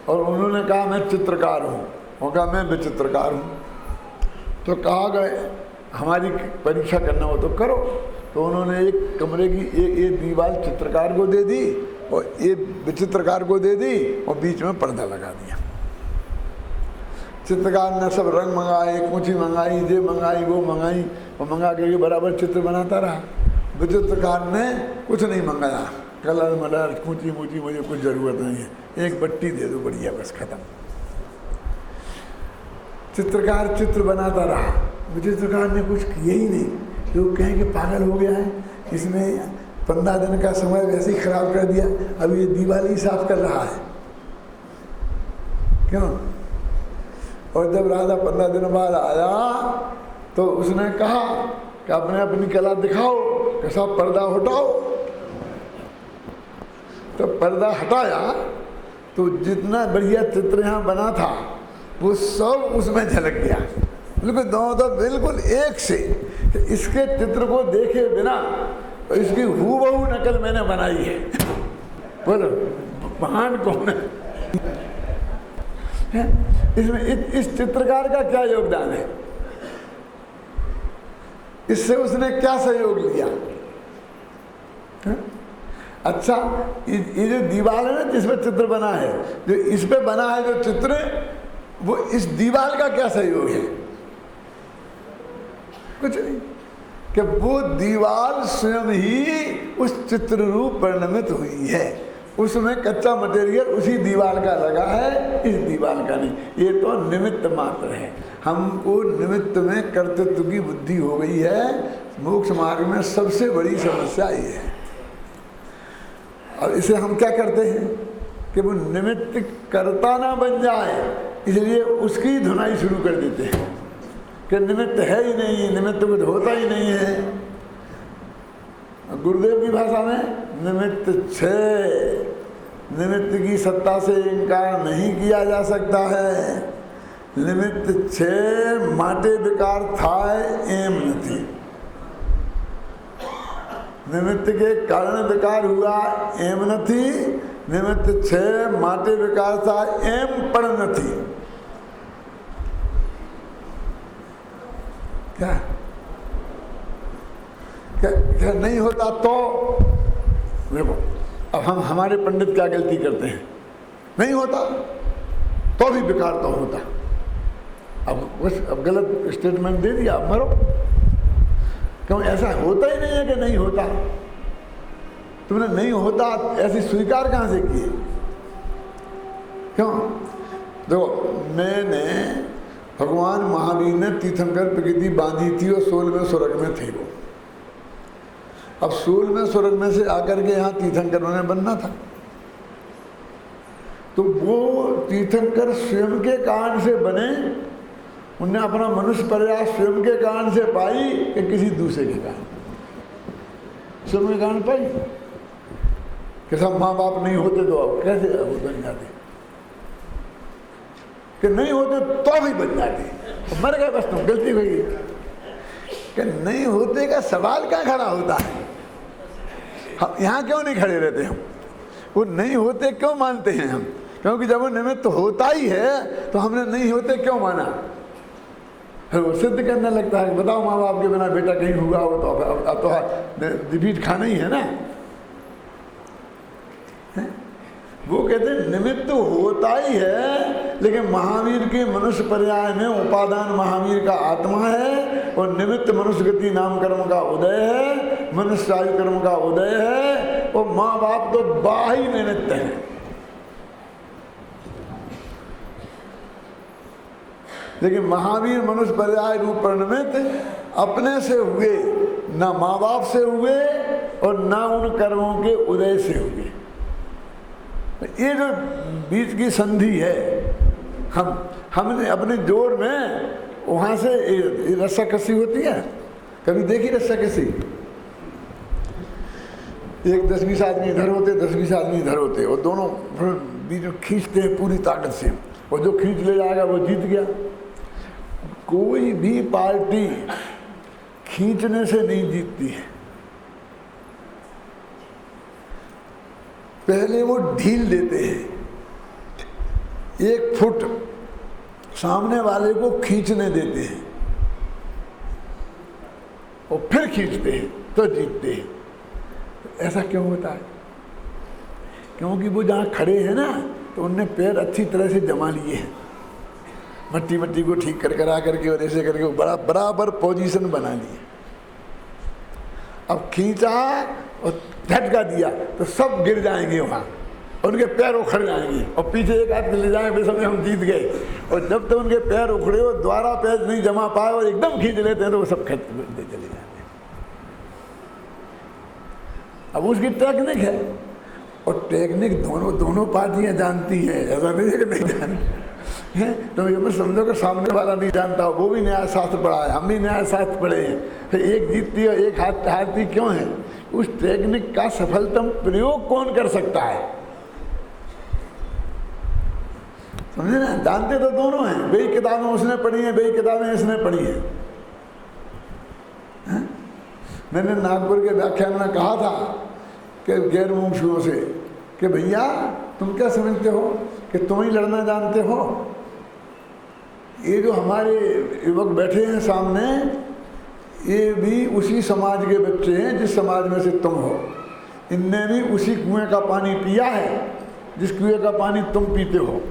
और उन्होंने कहा मैं चित्रकार हूँ, वो कहा मैं विचित्रकार हूँ। तो कहा गए हमारी परीक्षा करना हो तो करो। तो उन्होंने एक कमरे की एक दीवार चित्रकार को दे दी और एक विचित्रकार को दे दी और बीच में पर्दा लगा दिया। चित्रकार ने सब रंग मंगाए, कूची मंगाई, ये मंगाई, वो मंगाई, और मंगा के बराबर चित्र बनाता रहा। विचित्रकार ने कुछ नहीं मंगाया, कलर मलर कूची मूची मुझे कुछ ज़रूरत नहीं है, एक बट्टी दे दो बढ़िया, बस खत्म। चित्रकार चित्र बनाता रहा, विचित्रकार ने कुछ किया ही नहीं। लोग कहें कि पागल हो गया है, इसमें 15 दिन का समय वैसे ही खराब कर दिया, अब ये दिवाली साफ कर रहा है क्यों? और जब राजा 15 दिन बाद आया तो उसने कहा कि अपने अपनी कला दिखाओ, कि सब पर्दा हटाओ। तो पर्दा हटाया तो जितना बढ़िया चित्र यहाँ बना था वो सब उसमें झलक गया, बिल्कुल दोनों तो बिल्कुल एक से। इसके चित्र को देखे बिना तो इसकी हूबहू नकल मैंने बनाई है। बोलो महान कौन है इसमें? इस चित्रकार का क्या योगदान है? इससे उसने क्या सहयोग लिया? अच्छा, ये जो दीवार है ना जिसमें चित्र बना है, जो इस पे बना है जो चित्र, वो इस दीवार का क्या सहयोग है? कुछ नहीं, कि वो दीवार स्वयं ही उस चित्र रूप परिणमित हुई है। उसमें कच्चा मटेरियल उसी दीवार का लगा है, इस दीवार का नहीं। ये तो निमित्त मात्र है। हमको निमित्त में कर्तृत्व की बुद्धि हो गई है। मोक्ष मार्ग में सबसे बड़ी समस्या ये है। और इसे हम क्या करते हैं कि वो निमित्त कर्ता ना बन जाए, इसलिए उसकी धुनाई शुरू कर देते हैं कि निमित्त है ही नहीं, निमित्त कुछ होता ही नहीं है। गुरुदेव की भाषा में निमित्त छे, निमित्त की सत्ता से इनकार नहीं किया जा सकता है। निमित्त छे माटे विकार थाय एम नहीं, निमित्त के कारण विकार हुआ एम नहीं, निमित्त छे माटे विकार था एम पण नहीं। क्या क्या नहीं होता तो देखो, अब हम हमारे पंडित क्या गलती करते हैं, नहीं होता तो भी बेकार तो होता। अब गलत स्टेटमेंट दे दिया, अब मरो। क्यों? ऐसा होता ही नहीं है कि नहीं होता। तुमने नहीं होता ऐसी स्वीकार कहाँ से की? क्यों? देखो, मैंने भगवान महावीर ने तीर्थंकर प्रकृति बांधी थी और 16वें स्वर्ग में थे वो। अब 16वें स्वर्ग में से आकर के यहाँ तीर्थंकरों ने बनना था, तो वो तीर्थंकर स्वयं के कारण से बने। उन्हें अपना मनुष्य प्रयास स्वयं के कारण से पाई कि किसी दूसरे के कारण? स्वयं के कारण पाई। कि सब माँ बाप नहीं होते तो अब कैसे वो बन जाते, कि नहीं होते तो भी बन जाते, तो मर गए बस, तुम गलती हुई। कि नहीं होते का सवाल क्या खड़ा होता है? हम यहाँ क्यों नहीं खड़े रहते? हम वो नहीं होते क्यों मानते हैं हम? क्योंकि जब वो निमित्त तो होता ही है तो हमने नहीं होते क्यों माना? वो सिद्ध करने लगता है। बताओ, माँ बाप के बिना बेटा कहीं हुआ हो तो अब तो रिपीट खाना ही है ना। वो कहते हैं निमित्त होता ही है, लेकिन महावीर के मनुष्य पर्याय में उपादान महावीर का आत्मा है और निमित्त मनुष्य गति नाम कर्म का उदय है, मनुष्य आयु कर्म का उदय है, और माँ बाप तो बाही निमित्त है। लेकिन महावीर मनुष्य पर्याय रूप परिणमित अपने से हुए, ना माँ बाप से हुए और ना उन कर्मों के उदय से हुए। ये जो बीच की संधि है, हमने अपने जोड़ में वहाँ से रस्सा कसी होती है। कभी देखी रस्सा कसी? एक 10-20 आदमी इधर होते, 10-20 आदमी इधर होते, और दोनों बीच में खींचते हैं पूरी ताकत से, और जो खींच ले जाएगा वो जीत गया। कोई भी पार्टी खींचने से नहीं जीतती है, पहले वो ढील देते हैं। 1 फुट सामने वाले को खींचने देते हैं और फिर खींचते हैं तो जीतते हैं। ऐसा क्यों होता है? क्योंकि वो जहाँ खड़े हैं ना, तो उनने पैर अच्छी तरह से जमा लिए हैं, मट्टी को ठीक करा करके और ऐसे करके बराबर पोजीशन बना लिए। अब खींचा और झटका दिया तो सब गिर जाएंगे वहाँ, उनके पैर उखड़ जाएंगे, और पीछे एक आदमी ले जाएंगे, समय हम जीत गए। और जब तक उनके पैर उखड़े और द्वारा पैर नहीं जमा पाए और एकदम खींच लेते हैं तो वो सब खत्म चले जाते हैं। अब उसकी टेक्निक है, और टेक्निक दोनों पार्टियां जानती हैं, ऐसा नहीं है कि नहीं जानती हैं। तो ये मत समझो कि सामने वाला नहीं जानता, वो भी न्याय शास्त्र पढ़ा है, हम भी न्याय शास्त्र पढ़े हैं, फिर एक जीतती है एक हारती क्यों है? उस टेक्निक का सफलतम प्रयोग कौन कर सकता है, समझे ना? जानते तो दोनों हैं, वही किताबें उसने पढ़ी हैं, वही किताबें इसने पढ़ी हैं। मैंने नागपुर के व्याख्यान में कहा था कि गैर मुमुक्षुओं से कि भैया तुम क्या समझते हो कि तुम ही लड़ना जानते हो? ये जो हमारे युवक बैठे हैं सामने, ये भी उसी समाज के बच्चे हैं जिस समाज में से तुम हो। इनने भी उसी कुएं का पानी पिया है जिस कुएं का पानी तुम पीते हो,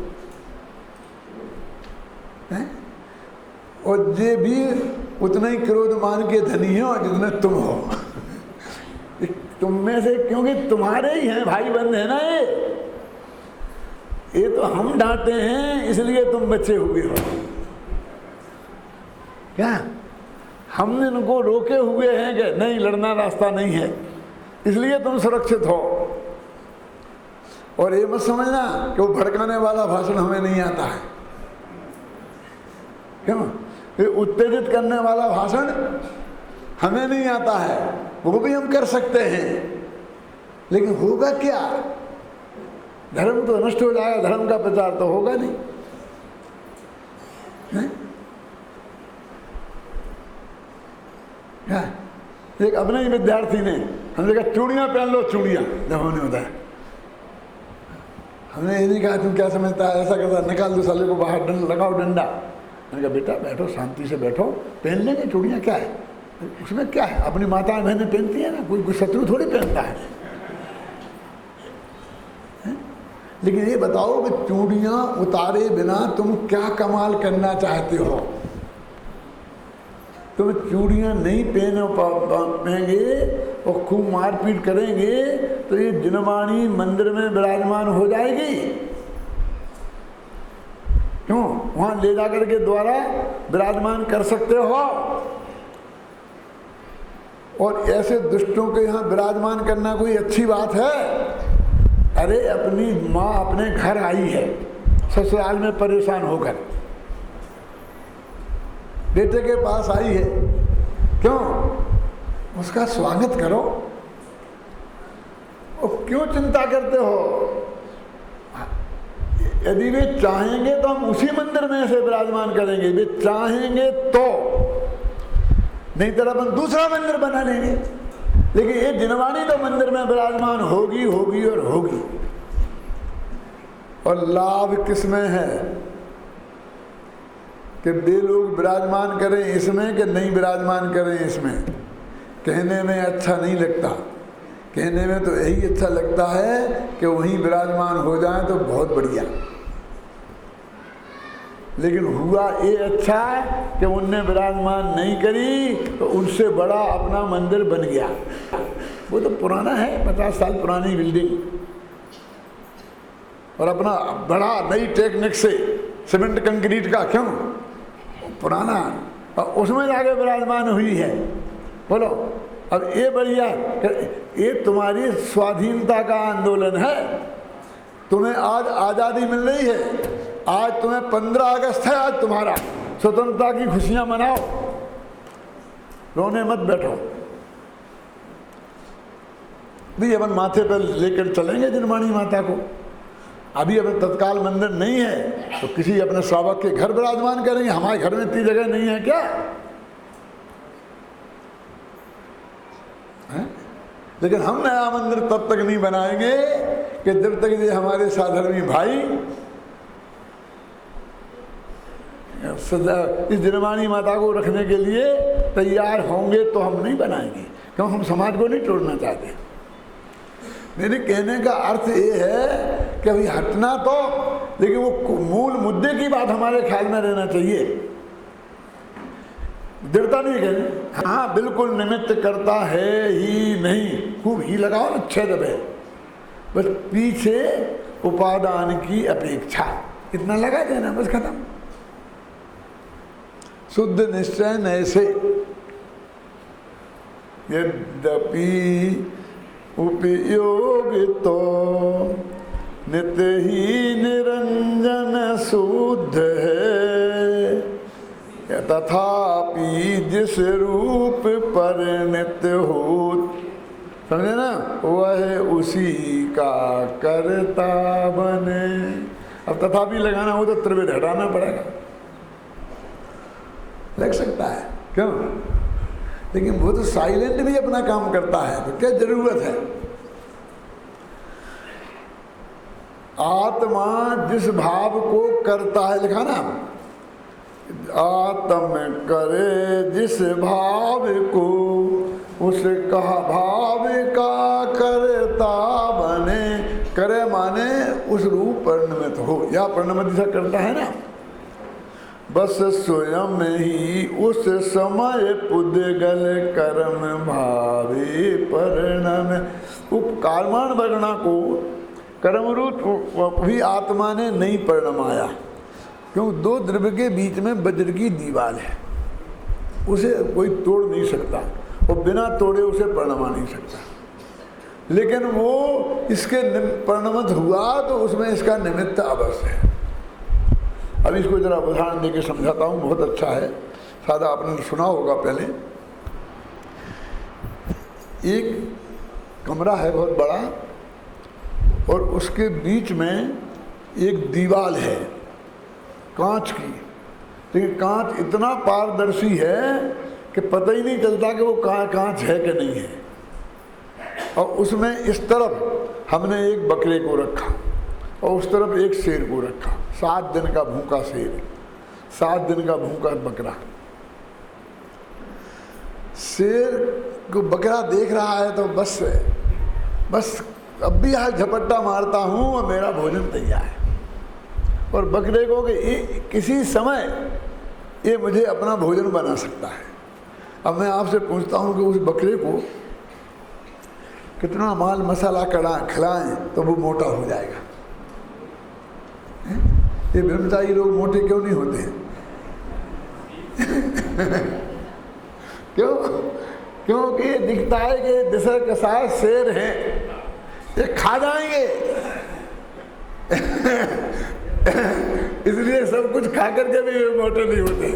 हैं? और ये भी उतना ही क्रोधमान के धनी हो जितने तुम हो। तुम में से, क्योंकि तुम्हारे ही हैं, भाई बंद है ना ये तो हम डांटे हैं इसलिए तुम बचे हुए हो। क्या हमने उनको रोके हुए हैं कि नहीं, लड़ना रास्ता नहीं है, इसलिए तुम सुरक्षित हो। और ये मत समझना कि वो भड़काने वाला भाषण हमें नहीं आता है, क्यों? ये उत्तेजित करने वाला भाषण हमें नहीं आता है, वो भी हम कर सकते हैं, लेकिन होगा क्या? धर्म तो नष्ट हो जाएगा, धर्म का प्रचार तो होगा नहीं, है? क्या? एक अपने ही विद्यार्थी ने हमने कहा चूड़ियां पहन लो, चूड़ियां जब होने होता है, हमने ये नहीं कहा तुम क्या समझता है, ऐसा करता निकाल दो साले को बाहर, लगाओ डंडा। मैंने कहा बेटा बैठो, शांति से बैठो, पहन लेंगे, चूड़ियां क्या है, उसमें क्या है? अपनी माताएं बहनें पहनती है ना, कोई शत्रु थोड़ी पहनता है। लेकिन ये बताओ कि चूड़ियां उतारे बिना तुम क्या कमाल करना चाहते हो? तुम चूड़ियां नहीं पहनेंगे और खूब मारपीट करेंगे तो ये जिनवाणी मंदिर में विराजमान हो जाएगी, क्यों? वहां ले जाकर के द्वारा विराजमान कर सकते हो, और ऐसे दुष्टों के यहाँ विराजमान करना कोई अच्छी बात है? अरे अपनी माँ अपने घर आई है ससुराल में परेशान होकर, बेटे के पास आई है, क्यों? उसका स्वागत करो। और क्यों चिंता करते हो? यदि वे चाहेंगे तो हम उसी मंदिर में से विराजमान करेंगे, वे चाहेंगे तो, नहीं तो अपन दूसरा मंदिर बना लेंगे, लेकिन ये जिनवाणी तो मंदिर में विराजमान होगी होगी और होगी। और लाभ किसमें है कि वे लोग विराजमान करें इसमें कि नहीं विराजमान करें इसमें? कहने में अच्छा नहीं लगता, कहने में तो यही अच्छा लगता है कि वहीं विराजमान हो जाए तो बहुत बढ़िया, लेकिन हुआ ये अच्छा कि उनने विराजमान नहीं करी तो उनसे बड़ा अपना मंदिर बन गया। वो तो पुराना है, 50 साल पुरानी बिल्डिंग, और अपना बड़ा नई टेक्निक से सीमेंट कंक्रीट का, क्यों? पुराना, और उसमें जाके विराजमान हुई है। बोलो अब ये बढ़िया, ये तुम्हारी स्वाधीनता का आंदोलन है, तुम्हें आज आज़ादी मिल रही है, आज तुम्हें 15 अगस्त है, आज तुम्हारा स्वतंत्रता की खुशियां मनाओ, रोने मत बैठो। भी अपन माथे पर लेकर चलेंगे जिनवाणी माता को, अभी अपने तत्काल मंदिर नहीं है तो किसी अपने श्रावक के घर विराजमान करेंगे। हमारे घर में इतनी जगह नहीं है क्या? है? लेकिन हम नया मंदिर तब तक नहीं बनाएंगे कि जब तक ये हमारे साधर्मी भाई इस जिनवाणी माता को रखने के लिए तैयार होंगे तो हम नहीं बनाएंगे, क्यों? हम समाज को नहीं तोड़ना चाहते। मेरे कहने का अर्थ ये है कि अभी हटना तो, लेकिन वो मूल मुद्दे की बात हमारे ख्याल में रहना चाहिए। दृढ़ता नहीं कहने, हाँ बिल्कुल निमित्त करता है ही नहीं, खूब ही लगाओ ना, छेद है, बस पीछे उपादान की अपेक्षा, इतना लगा देना, बस खत्म। शुद्ध निश्चय नैसे, यद्यपि उपयोग तो नित्य ही निरंजन शुद्ध है, तथापि जिस रूप पर नित्य हो, समझे ना, वह उसी का कर्ता बने। अब तथापि लगाना हो तो त्रिविध हटाना पड़ेगा, लग सकता है क्यों, लेकिन वो तो साइलेंट भी अपना काम करता है, तो क्या जरूरत है। आत्मा जिस भाव को करता है, लिखा ना, आत्म करे जिस भाव को, उसे कहा भाव का करता बने। करे माने उस रूप परिणमित हो, या परिणमित जैसा करता है ना, बस स्वयं ही उस समय पुद्गल कर्म भावे परिणम। उपकारमान वर्णा को कर्मरूप भी आत्मा ने नहीं परिणमाया, क्यों, दो द्रव्य के बीच में वज्र की दीवार है, उसे कोई तोड़ नहीं सकता, और बिना तोड़े उसे परिणमा नहीं सकता। लेकिन वो इसके परिणमित हुआ तो उसमें इसका निमित्त अवश्य है। अब इसको जरा उदाहरण देके समझाता हूँ, बहुत अच्छा है, सादा आपने सुना होगा पहले। एक कमरा है बहुत बड़ा, और उसके बीच में एक दीवार है कांच की, लेकिन कांच इतना पारदर्शी है कि पता ही नहीं चलता कि वो कांच है कि नहीं है। और उसमें इस तरफ हमने एक बकरे को रखा और उस तरफ एक शेर को रखा, 7 दिन का भूखा शेर, 7 दिन का भूखा बकरा। शेर को बकरा देख रहा है तो बस अब भी यहाँ झपट्टा मारता हूँ और मेरा भोजन तैयार है, और बकरे को कि किसी समय ये मुझे अपना भोजन बना सकता है। अब मैं आपसे पूछता हूँ कि उस बकरे को कितना माल मसाला खिलाएं तो वो मोटा हो जाएगा। ये ब्रह्मचारी लोग मोटे क्यों नहीं होते हैं? क्यों? क्योंकि दिखता है कि दिशा के साथ शेर हैं, ये खा जाएंगे। इसलिए सब कुछ खा करके भी मोटे नहीं होते।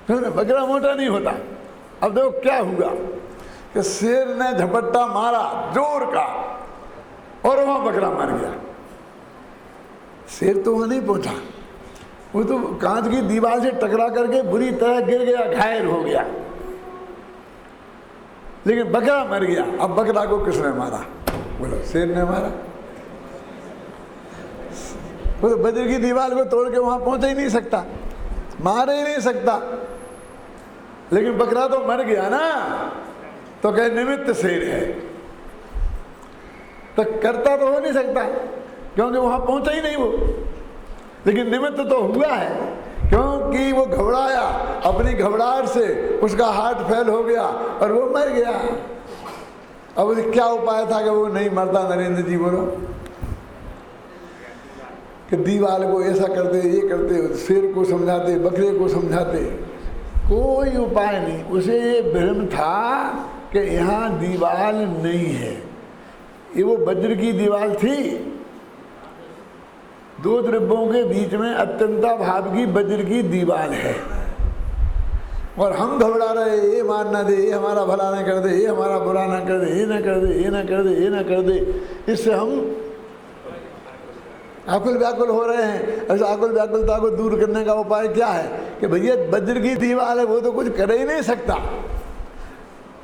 बकरा मोटा नहीं होता। अब देखो क्या हुआ कि शेर ने झपट्टा मारा जोर का और वहां बकरा मर गया। शेर तो वहां नहीं पहुंचा, वो तो कांच की दीवार से टकरा करके बुरी तरह गिर गया, घायल हो गया, लेकिन बकरा मर गया। अब बकरा को किसने मारा? बोलो शेर ने मारा। वो तो वज्र की दीवार को तोड़ के वहां पहुंच ही नहीं सकता, मार ही नहीं सकता, लेकिन बकरा तो मर गया ना, तो कहे निमित्त शेर है, तो करता तो हो नहीं सकता क्योंकि वहां पहुंचा ही नहीं वो, लेकिन निमित्त तो हुआ है क्योंकि वो घबराया, अपनी घबराहट से उसका हार्ट फेल हो गया और वो मर गया। अब क्या उपाय था कि वो नहीं मरता? नरेंद्र जी बोलो कि दीवार को ऐसा करते, ये करते, शेर को समझाते, बकरे को समझाते, कोई उपाय नहीं। उसे ये भ्रम था कि यहाँ दीवार नहीं है, ये वो वज्र की दीवार थी, दो द्रव्यों के बीच में अत्यंता भाव की वज्र की दीवार है, और हम घबरा रहे, ये मान ना दे, ये हमारा भला ना कर दे, ये हमारा बुरा ना कर दे, ये ना कर दे, ये ना कर दे, ये ना कर दे। इससे हम आकुल व्याकुल हो रहे हैं। ऐसा आकुल व्याकुलता को दूर करने का उपाय क्या है कि भैया वज्र की दीवार है, वो तो कुछ कर ही नहीं सकता,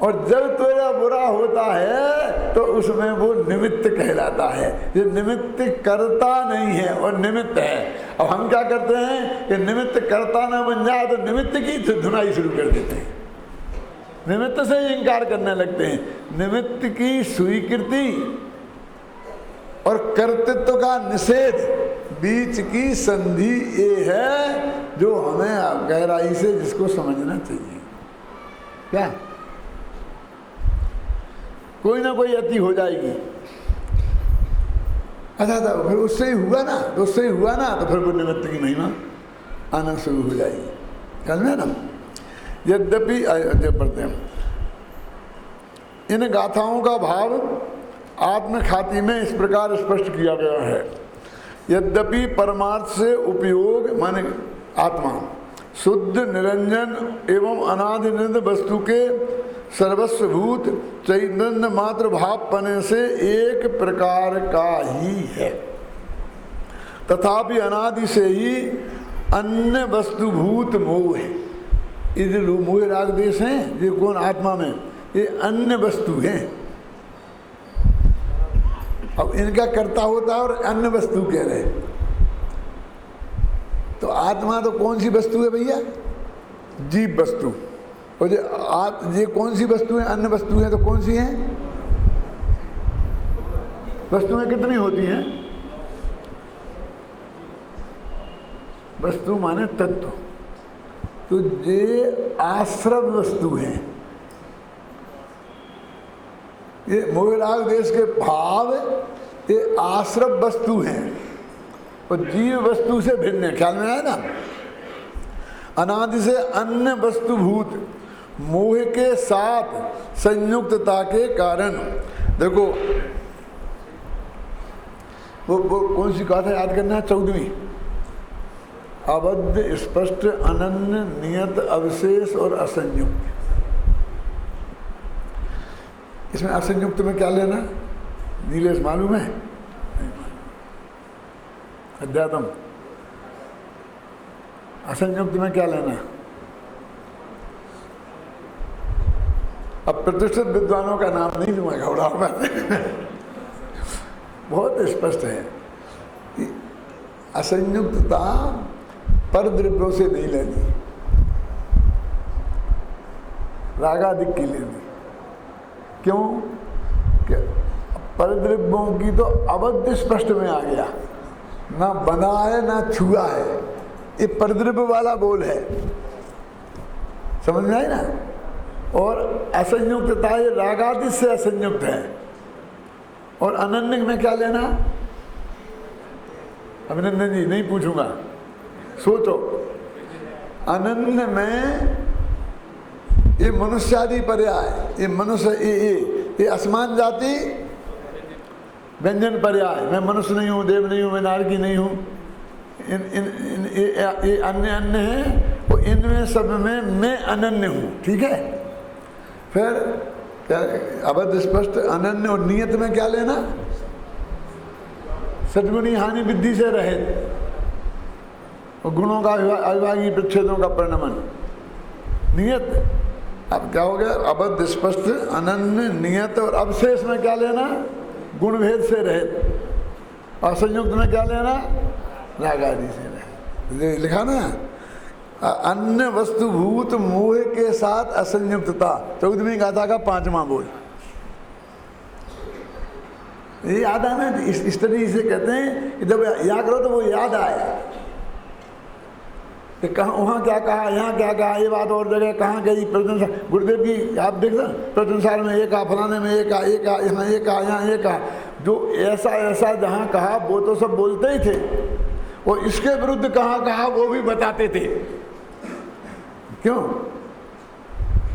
और जब तेरा बुरा होता है तो उसमें वो निमित्त कहलाता है। ये निमित्त करता नहीं है और निमित्त है। अब हम क्या करते हैं कि निमित्त करता ना बन जाए तो निमित्त की धुनाई शुरू कर देते हैं, निमित्त से ही इंकार करने लगते हैं। निमित्त की स्वीकृति और कर्तृत्व का निषेध, बीच की संधि ये है जो हमें गहराई से जिसको समझना चाहिए। क्या कोई ना कोई अति हो जाएगी। अच्छा था फिर उससे ही हुआ ना, तो उससे ही हुआ ना, तो फिर वो निमित्त की महिमा आना शुरू हो जाएगी। कल में ना यद्यपि पढ़ते हैं इन गाथाओं का भाव आत्मख्याति में इस प्रकार स्पष्ट किया गया है। यद्यपि परमार्थ से उपयोग माने आत्मा शुद्ध निरंजन एवं अनादिनिरंतर वस्तु के सर्वस्वभूत चैतन्य मात्र भाव पने से एक प्रकार का ही है, तथापि अनादि से ही अन्य वस्तुभूत मोह है। ये जो मोह राग देश हैं, ये कौन आत्मा में, ये अन्य वस्तु हैं। अब इनका कर्ता होता है और अन्य वस्तु कह रहे हैं। तो आत्मा तो कौन सी वस्तु है भैया? जीव वस्तु। और ये कौन सी वस्तु है? अन्य वस्तु है। तो कौन सी हैं? वस्तुएं कितनी होती हैं? वस्तु माने तत्व। तो ये आश्रव वस्तु हैं। ये मोहराग देश के भाव ये आश्रव वस्तु हैं और जीव वस्तु से भिन्न है। ख्याल में आया ना? अनादि से अन्य वस्तुभूत मोह के साथ संयुक्तता के कारण, देखो वो कौन सी कहा था याद करना है? 14वीं। अबद्ध स्पष्ट अनन्य नियत अवशेष और असंयुक्त। इसमें असंयुक्त में क्या लेना? नीलेश मालूम है? अध्यात्म। असंयुक्त में क्या लेना? अब प्रतिष्ठित विद्वानों का नाम नहीं लूंगा, घबरा बहुत स्पष्ट है। असंयुक्तता पर द्रव्यों से नहीं लेनी, रागादिक की लेनी। क्यों? कि परद्रव्यों की तो अबद्ध स्पष्ट में आ गया, ना बना है ना छुआ है, ये परद्रव्य वाला बोल है। समझ में आई ना? और असंयुक्तता ये रागादि से असंयुक्त है। और अनन्य में क्या लेना? अभिनंदन जी नहीं पूछूंगा, सोचो। अनन्य में ये मनुष्यादि पर्याय, ये मनुष्य, ये असमान जाति व्यंजन पर्याय। मैं मनुष्य नहीं हूँ, देव नहीं हूँ, मैं नारकी नहीं हूँ, ये अन्य अन्य है। वो इनमें सब में मैं अनन्य हूँ। ठीक है? फिर क्या? अबद्ध स्पष्ट अनन्य। और नियत में क्या लेना? सद्गुणी हानि विद्धि से रहित और गुणों का अविभागी प्रच्छेदों का परिणमन। नियत। अब क्या हो गया? अबद्ध स्पष्ट अनन्य नियत। और अवशेष में क्या लेना? गुण भेद से रहित। और संयुक्त में क्या लेना? रागादि से रहित। लिखा ना? अन्य वस्तुभूत मोह के साथ असंयुक्तता। 14वीं गाथा का 5वां बोल। ये याद आना, इस तरीके से कहते हैं कि जब याद करो तो वो याद आए कि कहाँ वहाँ क्या कहा, यहाँ क्या कहा, ये बात और जगह कहाँ गई। प्रवचन गुरुदेव की आप देख रहे, प्रवचनसार में ये कहा, फलाने में ये कहा, यहाँ ये कहा, यहाँ ये कहा। जो ऐसा ऐसा जहाँ कहा वो तो सब बोलते ही थे, और इसके विरुद्ध कहाँ कहा वो भी बताते थे। क्यों?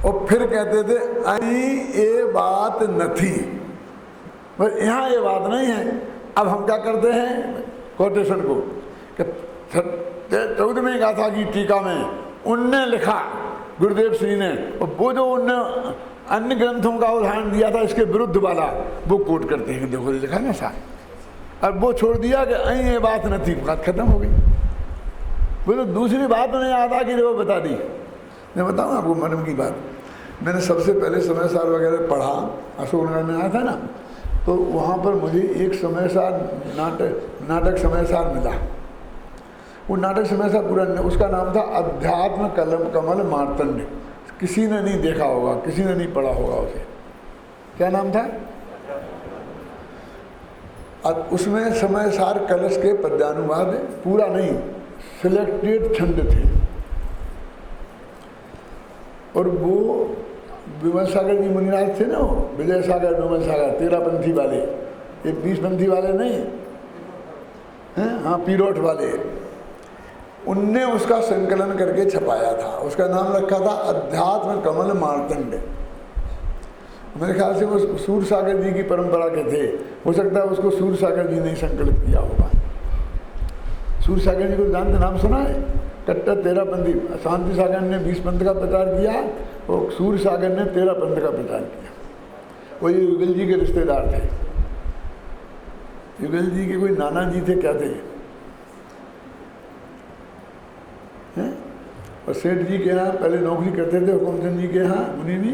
और फिर कहते थे अरे ये बात न थी, पर यहाँ ये बात नहीं है। अब हम क्या करते हैं कोटेशन को कि 14वीं गाथा की टीका में उनने लिखा, गुरुदेव श्री ने, और वो जो उनने अन्य ग्रंथों का उदाहरण दिया था इसके विरुद्ध वाला, वो कोट करते हैं कि देखो लिखा ना साहब। अब वो छोड़ दिया कि अई ये बात न थी, बात खत्म हो गई। वो तो दूसरी बात उन्हें याद आ कि वो बता दी। मैं बताऊँ आपको मर्म की बात। मैंने सबसे पहले समयसार वगैरह पढ़ा, अशोकनगर में आया था ना, तो वहाँ पर मुझे एक समयसार नाटक समयसार मिला। वो नाटक समयसार पूरा, उसका नाम था अध्यात्म कमल मार्तंड। किसी ने नहीं देखा होगा, किसी ने नहीं पढ़ा होगा उसे। क्या नाम था? अब उसमें समयसार कलश के पद्यानुवाद, पूरा नहीं, सिलेक्टेड छंद थे। और वो विमल सागर जी मुनिराज थे ना, वो विजय सागर, विमल सागर 13 पंथी वाले, ये 20 पंथी वाले नहीं हैं, हाँ पीरोठ वाले। उनने उसका संकलन करके छपाया था। उसका नाम रखा था अध्यात्म कमल मार्तंड। मेरे ख्याल से वो सूर सागर जी की परंपरा के थे, हो सकता है उसको सूर सागर जी ने संकल्प किया होगा। सूर सागर जी को जानते, नाम सुना है? कट्टर 13 पंथी। शांति सागर ने 20 पंथ का प्रचार किया और सूर सागर ने 13 पंथ का प्रचार किया। वो ये युगल जी के रिश्तेदार थे। युगल जी के कोई नाना जी थे, क्या थे हैं? और सेठ जी के यहाँ पहले नौकरी करते थे, हुकुमचंद जी के यहाँ मुनि भी,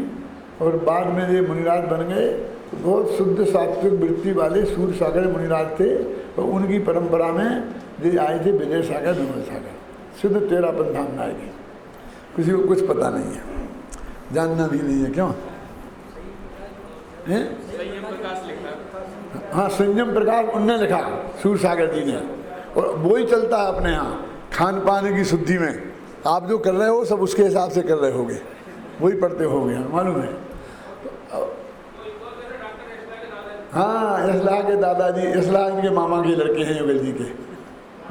और बाद में ये मुनिराज बन गए। तो बहुत शुद्ध सात्विक वृत्ति वाले सूर सागर मुनिराज थे, और उनकी परंपरा में ये आए थे विजय सागर, विमल सागर, शुद्ध 13 पंथान आए थे। किसी को कुछ पता नहीं है, जानना भी नहीं है। क्यों है? हाँ, संयम प्रकाश उनने लिखा, सूर सागर जी ने, और वो ही चलता है अपने यहाँ खान पान की शुद्धि में। आप जो कर रहे हो सब उसके हिसाब से कर रहे होगे, वही पढ़ते होगे, मालूम है। हाँ, इसलाह के दादाजी, इसलाह इनके मामा के लड़के हैं युगल जी के,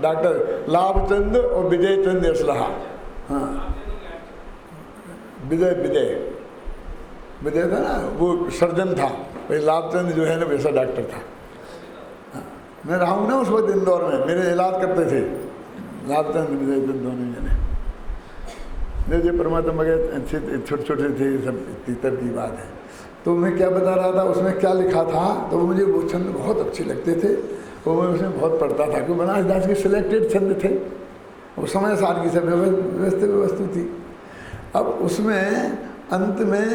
डॉक्टर लाभचंद और विजय चंद इसलाह। हाँ, विजय था ना, वो सर्जन था। भाई लाभचंद जो है ना वैसा डॉक्टर था। हाँ, मैं रहा हूँ ना उस वक्त इंदौर में, मेरे इलाज करते थे लाभचंद विजय चंद दोनों जने। जो परमात्मा के छोटे छोटे थे, सब तीतर की बात है। तो मैं क्या बता रहा था, उसमें क्या लिखा था, तो मुझे वो छंद बहुत अच्छे लगते थे, वो मैं उसमें बहुत पढ़ता था, क्योंकि बनारस दास के सिलेक्टेड छंद थे, वो समय सार की सब वस्तु थी। अब उसमें अंत में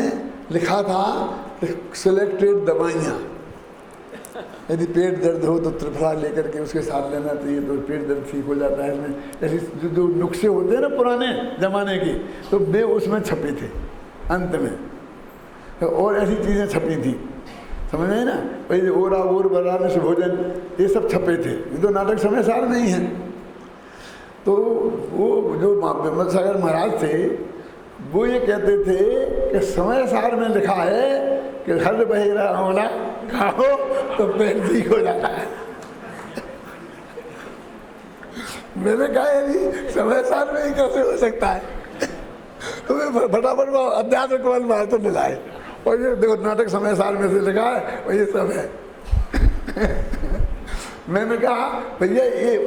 लिखा था सिलेक्टेड दवाइयाँ, यदि पेट दर्द हो तो त्रिफला लेकर के उसके साथ लेना चाहिए, तो पेट दर्द ठीक हो जाता है। इसमें ऐसे जो नुस्खे होते हैं ना पुराने ज़माने के, तो वे उसमें छपे थे अंत में, और ऐसी चीज़ें छपी थी, समझ रहे हैं ना। भाई ओरा ओर बराबर से भोजन, ये सब छपे थे, ये तो नाटक समय सार नहीं है। तो वो जो विमल सागर महाराज थे, वो ये कहते थे कि समय सार में लिखा है कि हर बहेरा आंवला खाओ तो पेट ठीक हो जाता है। मैंने कहा यदि समय सार में ही कैसे हो सकता है, तो मैं फटाफट अध्यात्म कमल मार तो मिलाए, और ये देखो नाटक समय सार में से लिखा है, और ये सब है। मैंने कहा भैया ये,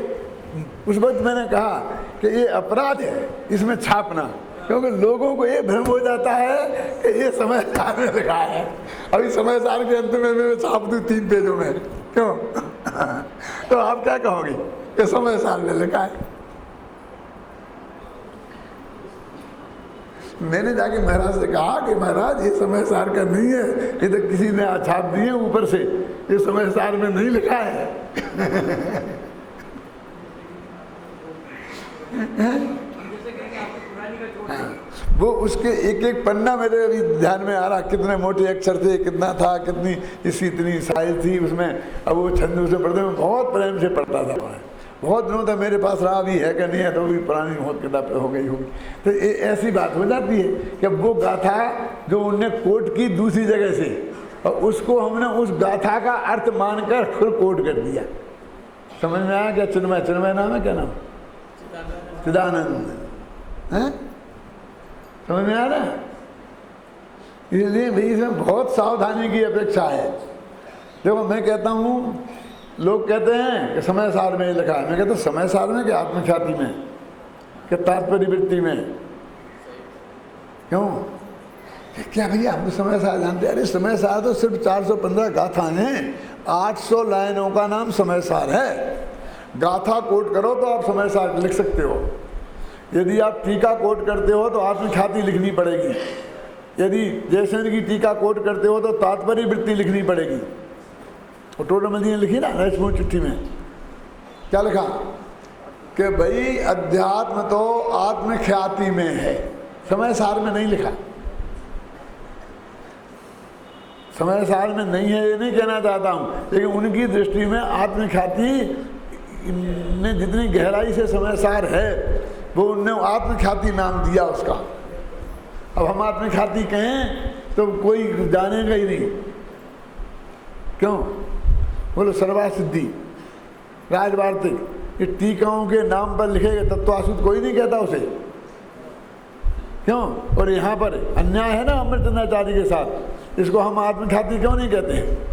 उस वक्त मैंने कहा कि ये अपराध है इसमें छापना, क्योंकि लोगों को ये भ्रम हो जाता है कि ये समय सार में लिखा है। अभी समय सार के अंत में मैं छाप दूँ 3 पेजों में, क्यों? तो आप क्या कहोगे कि समय सार में लिखा है? मैंने जाके महाराज से कहा कि महाराज ये समय सार का नहीं है, ये तो किसी ने छाप दिए ऊपर से, ये समय सार में नहीं लिखा है। वो उसके एक एक पन्ना मेरे अभी ध्यान में आ रहा, कितने मोटे अक्षर थे, कितना था, कितनी इसकी इतनी साइज थी उसमें। अब वो छंद उसे पढ़ते मैं बहुत प्रेम से पढ़ता था, बहुत दिनों तक मेरे पास रहा भी है कि नहीं है, तो भी पुरानी बहुत किताब हो गई होगी। तो ऐसी बात हो जाती है कि वो गाथा जो उनने कोट की दूसरी जगह से, और उसको हमने उस गाथा का अर्थ मानकर फिर कोट कर दिया। समझ में आया क्या? चिन्मय, चिन्मय नाम है, क्या नाम? चिदानंद है, समझ में आ रहा है? इसलिए भाई इसमें बहुत सावधानी की अपेक्षा है। देखो मैं कहता हूँ, लोग कहते हैं कि समय सार में लिखा है, मैं कहता हूँ समय सार में कि आत्मख्याति में कि तात्पर्य वृत्ति में? क्यों? क्या भैया हम तो समय सार जानते हैं? अरे समय सार तो सिर्फ 415 गाथा हैं, 800 लाइनों का नाम समय सार है। गाथा कोट करो तो आप समय सार लिख सकते हो। यदि आप टीका कोट करते हो तो आत्मख्याति लिखनी पड़ेगी। यदि जयसेन की टीका कोट करते हो तो तात्पर्य वृत्ति लिखनी पड़ेगी। और टोटमल ने लिखी ना राजपूत चिट्ठी में, क्या लिखा कि भाई अध्यात्म तो आत्मख्याति में है, समय सार में नहीं लिखा। समय सार में नहीं है ये नहीं कहना चाहता हूँ, लेकिन उनकी दृष्टि में आत्मख्याति ने जितनी गहराई से समय सार है वो उनने आत्मख्याति नाम दिया उसका। अब हम आत्मख्याति कहें तो कोई जानेगा ही नहीं। क्यों? बोलो सर्वा सिद्धि, राजवार्तिक, ये टीकाओं के नाम पर लिखेगा तत्वासुत कोई नहीं कहता उसे। क्यों? और यहाँ पर अन्याय है ना अमृतचंद्राचार्य के साथ, इसको हम आत्मख्याति क्यों नहीं कहते हैं?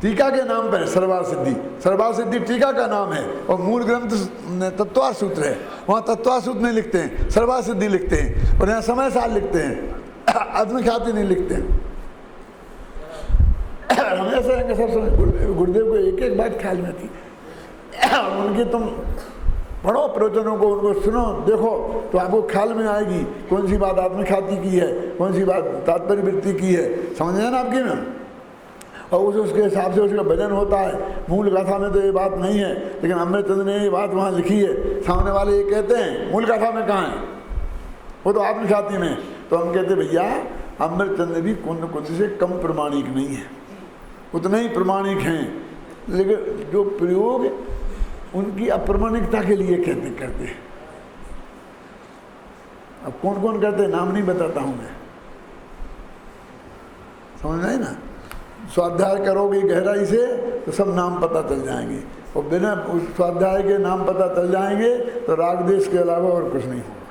टीका के नाम पर सर्वार्थ सिद्धि, सर्वार्थ सिद्धि टीका का नाम है और मूल ग्रंथ तत्वार्थ सूत्र है। वहाँ तत्वार्थ सूत्र नहीं लिखते हैं, सर्वार्थ सिद्धि लिखते हैं, और यहाँ समय साल लिखते हैं, आत्मख्याति नहीं लिखते हैं। हमेशा सब गुरुदेव को एक एक बात ख्याल में थी, उनकी तुम पढ़ो प्रवचनों को, उनको सुनो, देखो तो आपको ख्याल में आएगी कौन सी बात आत्मख्याति की है, कौन सी बात तात्पर्य वृत्ति की है, समझ ना आपकी में। और उसके हिसाब से उसका भजन होता है। मूल गाथा में तो ये बात नहीं है, लेकिन अमृतचंद्र ने ये बात वहाँ लिखी है। सामने वाले ये कहते हैं मूल गाथा में कहाँ है, वो तो आत्मख्याति में। तो हम कहते भैया अमृतचंद्र भी कुंद कुंद से कम प्रमाणिक नहीं है, उतने ही प्रमाणिक हैं, लेकिन जो प्रयोग उनकी अप्रमाणिकता के लिए कहते करते हैं। अब कौन कौन करते नाम नहीं बताता हूँ मैं, समझ नहीं ना। स्वाध्याय करोगे गहराई से तो सब नाम पता चल जाएंगे, और बिना उस स्वाध्याय के नाम पता चल जाएंगे तो राग देश के अलावा और कुछ नहीं होगा।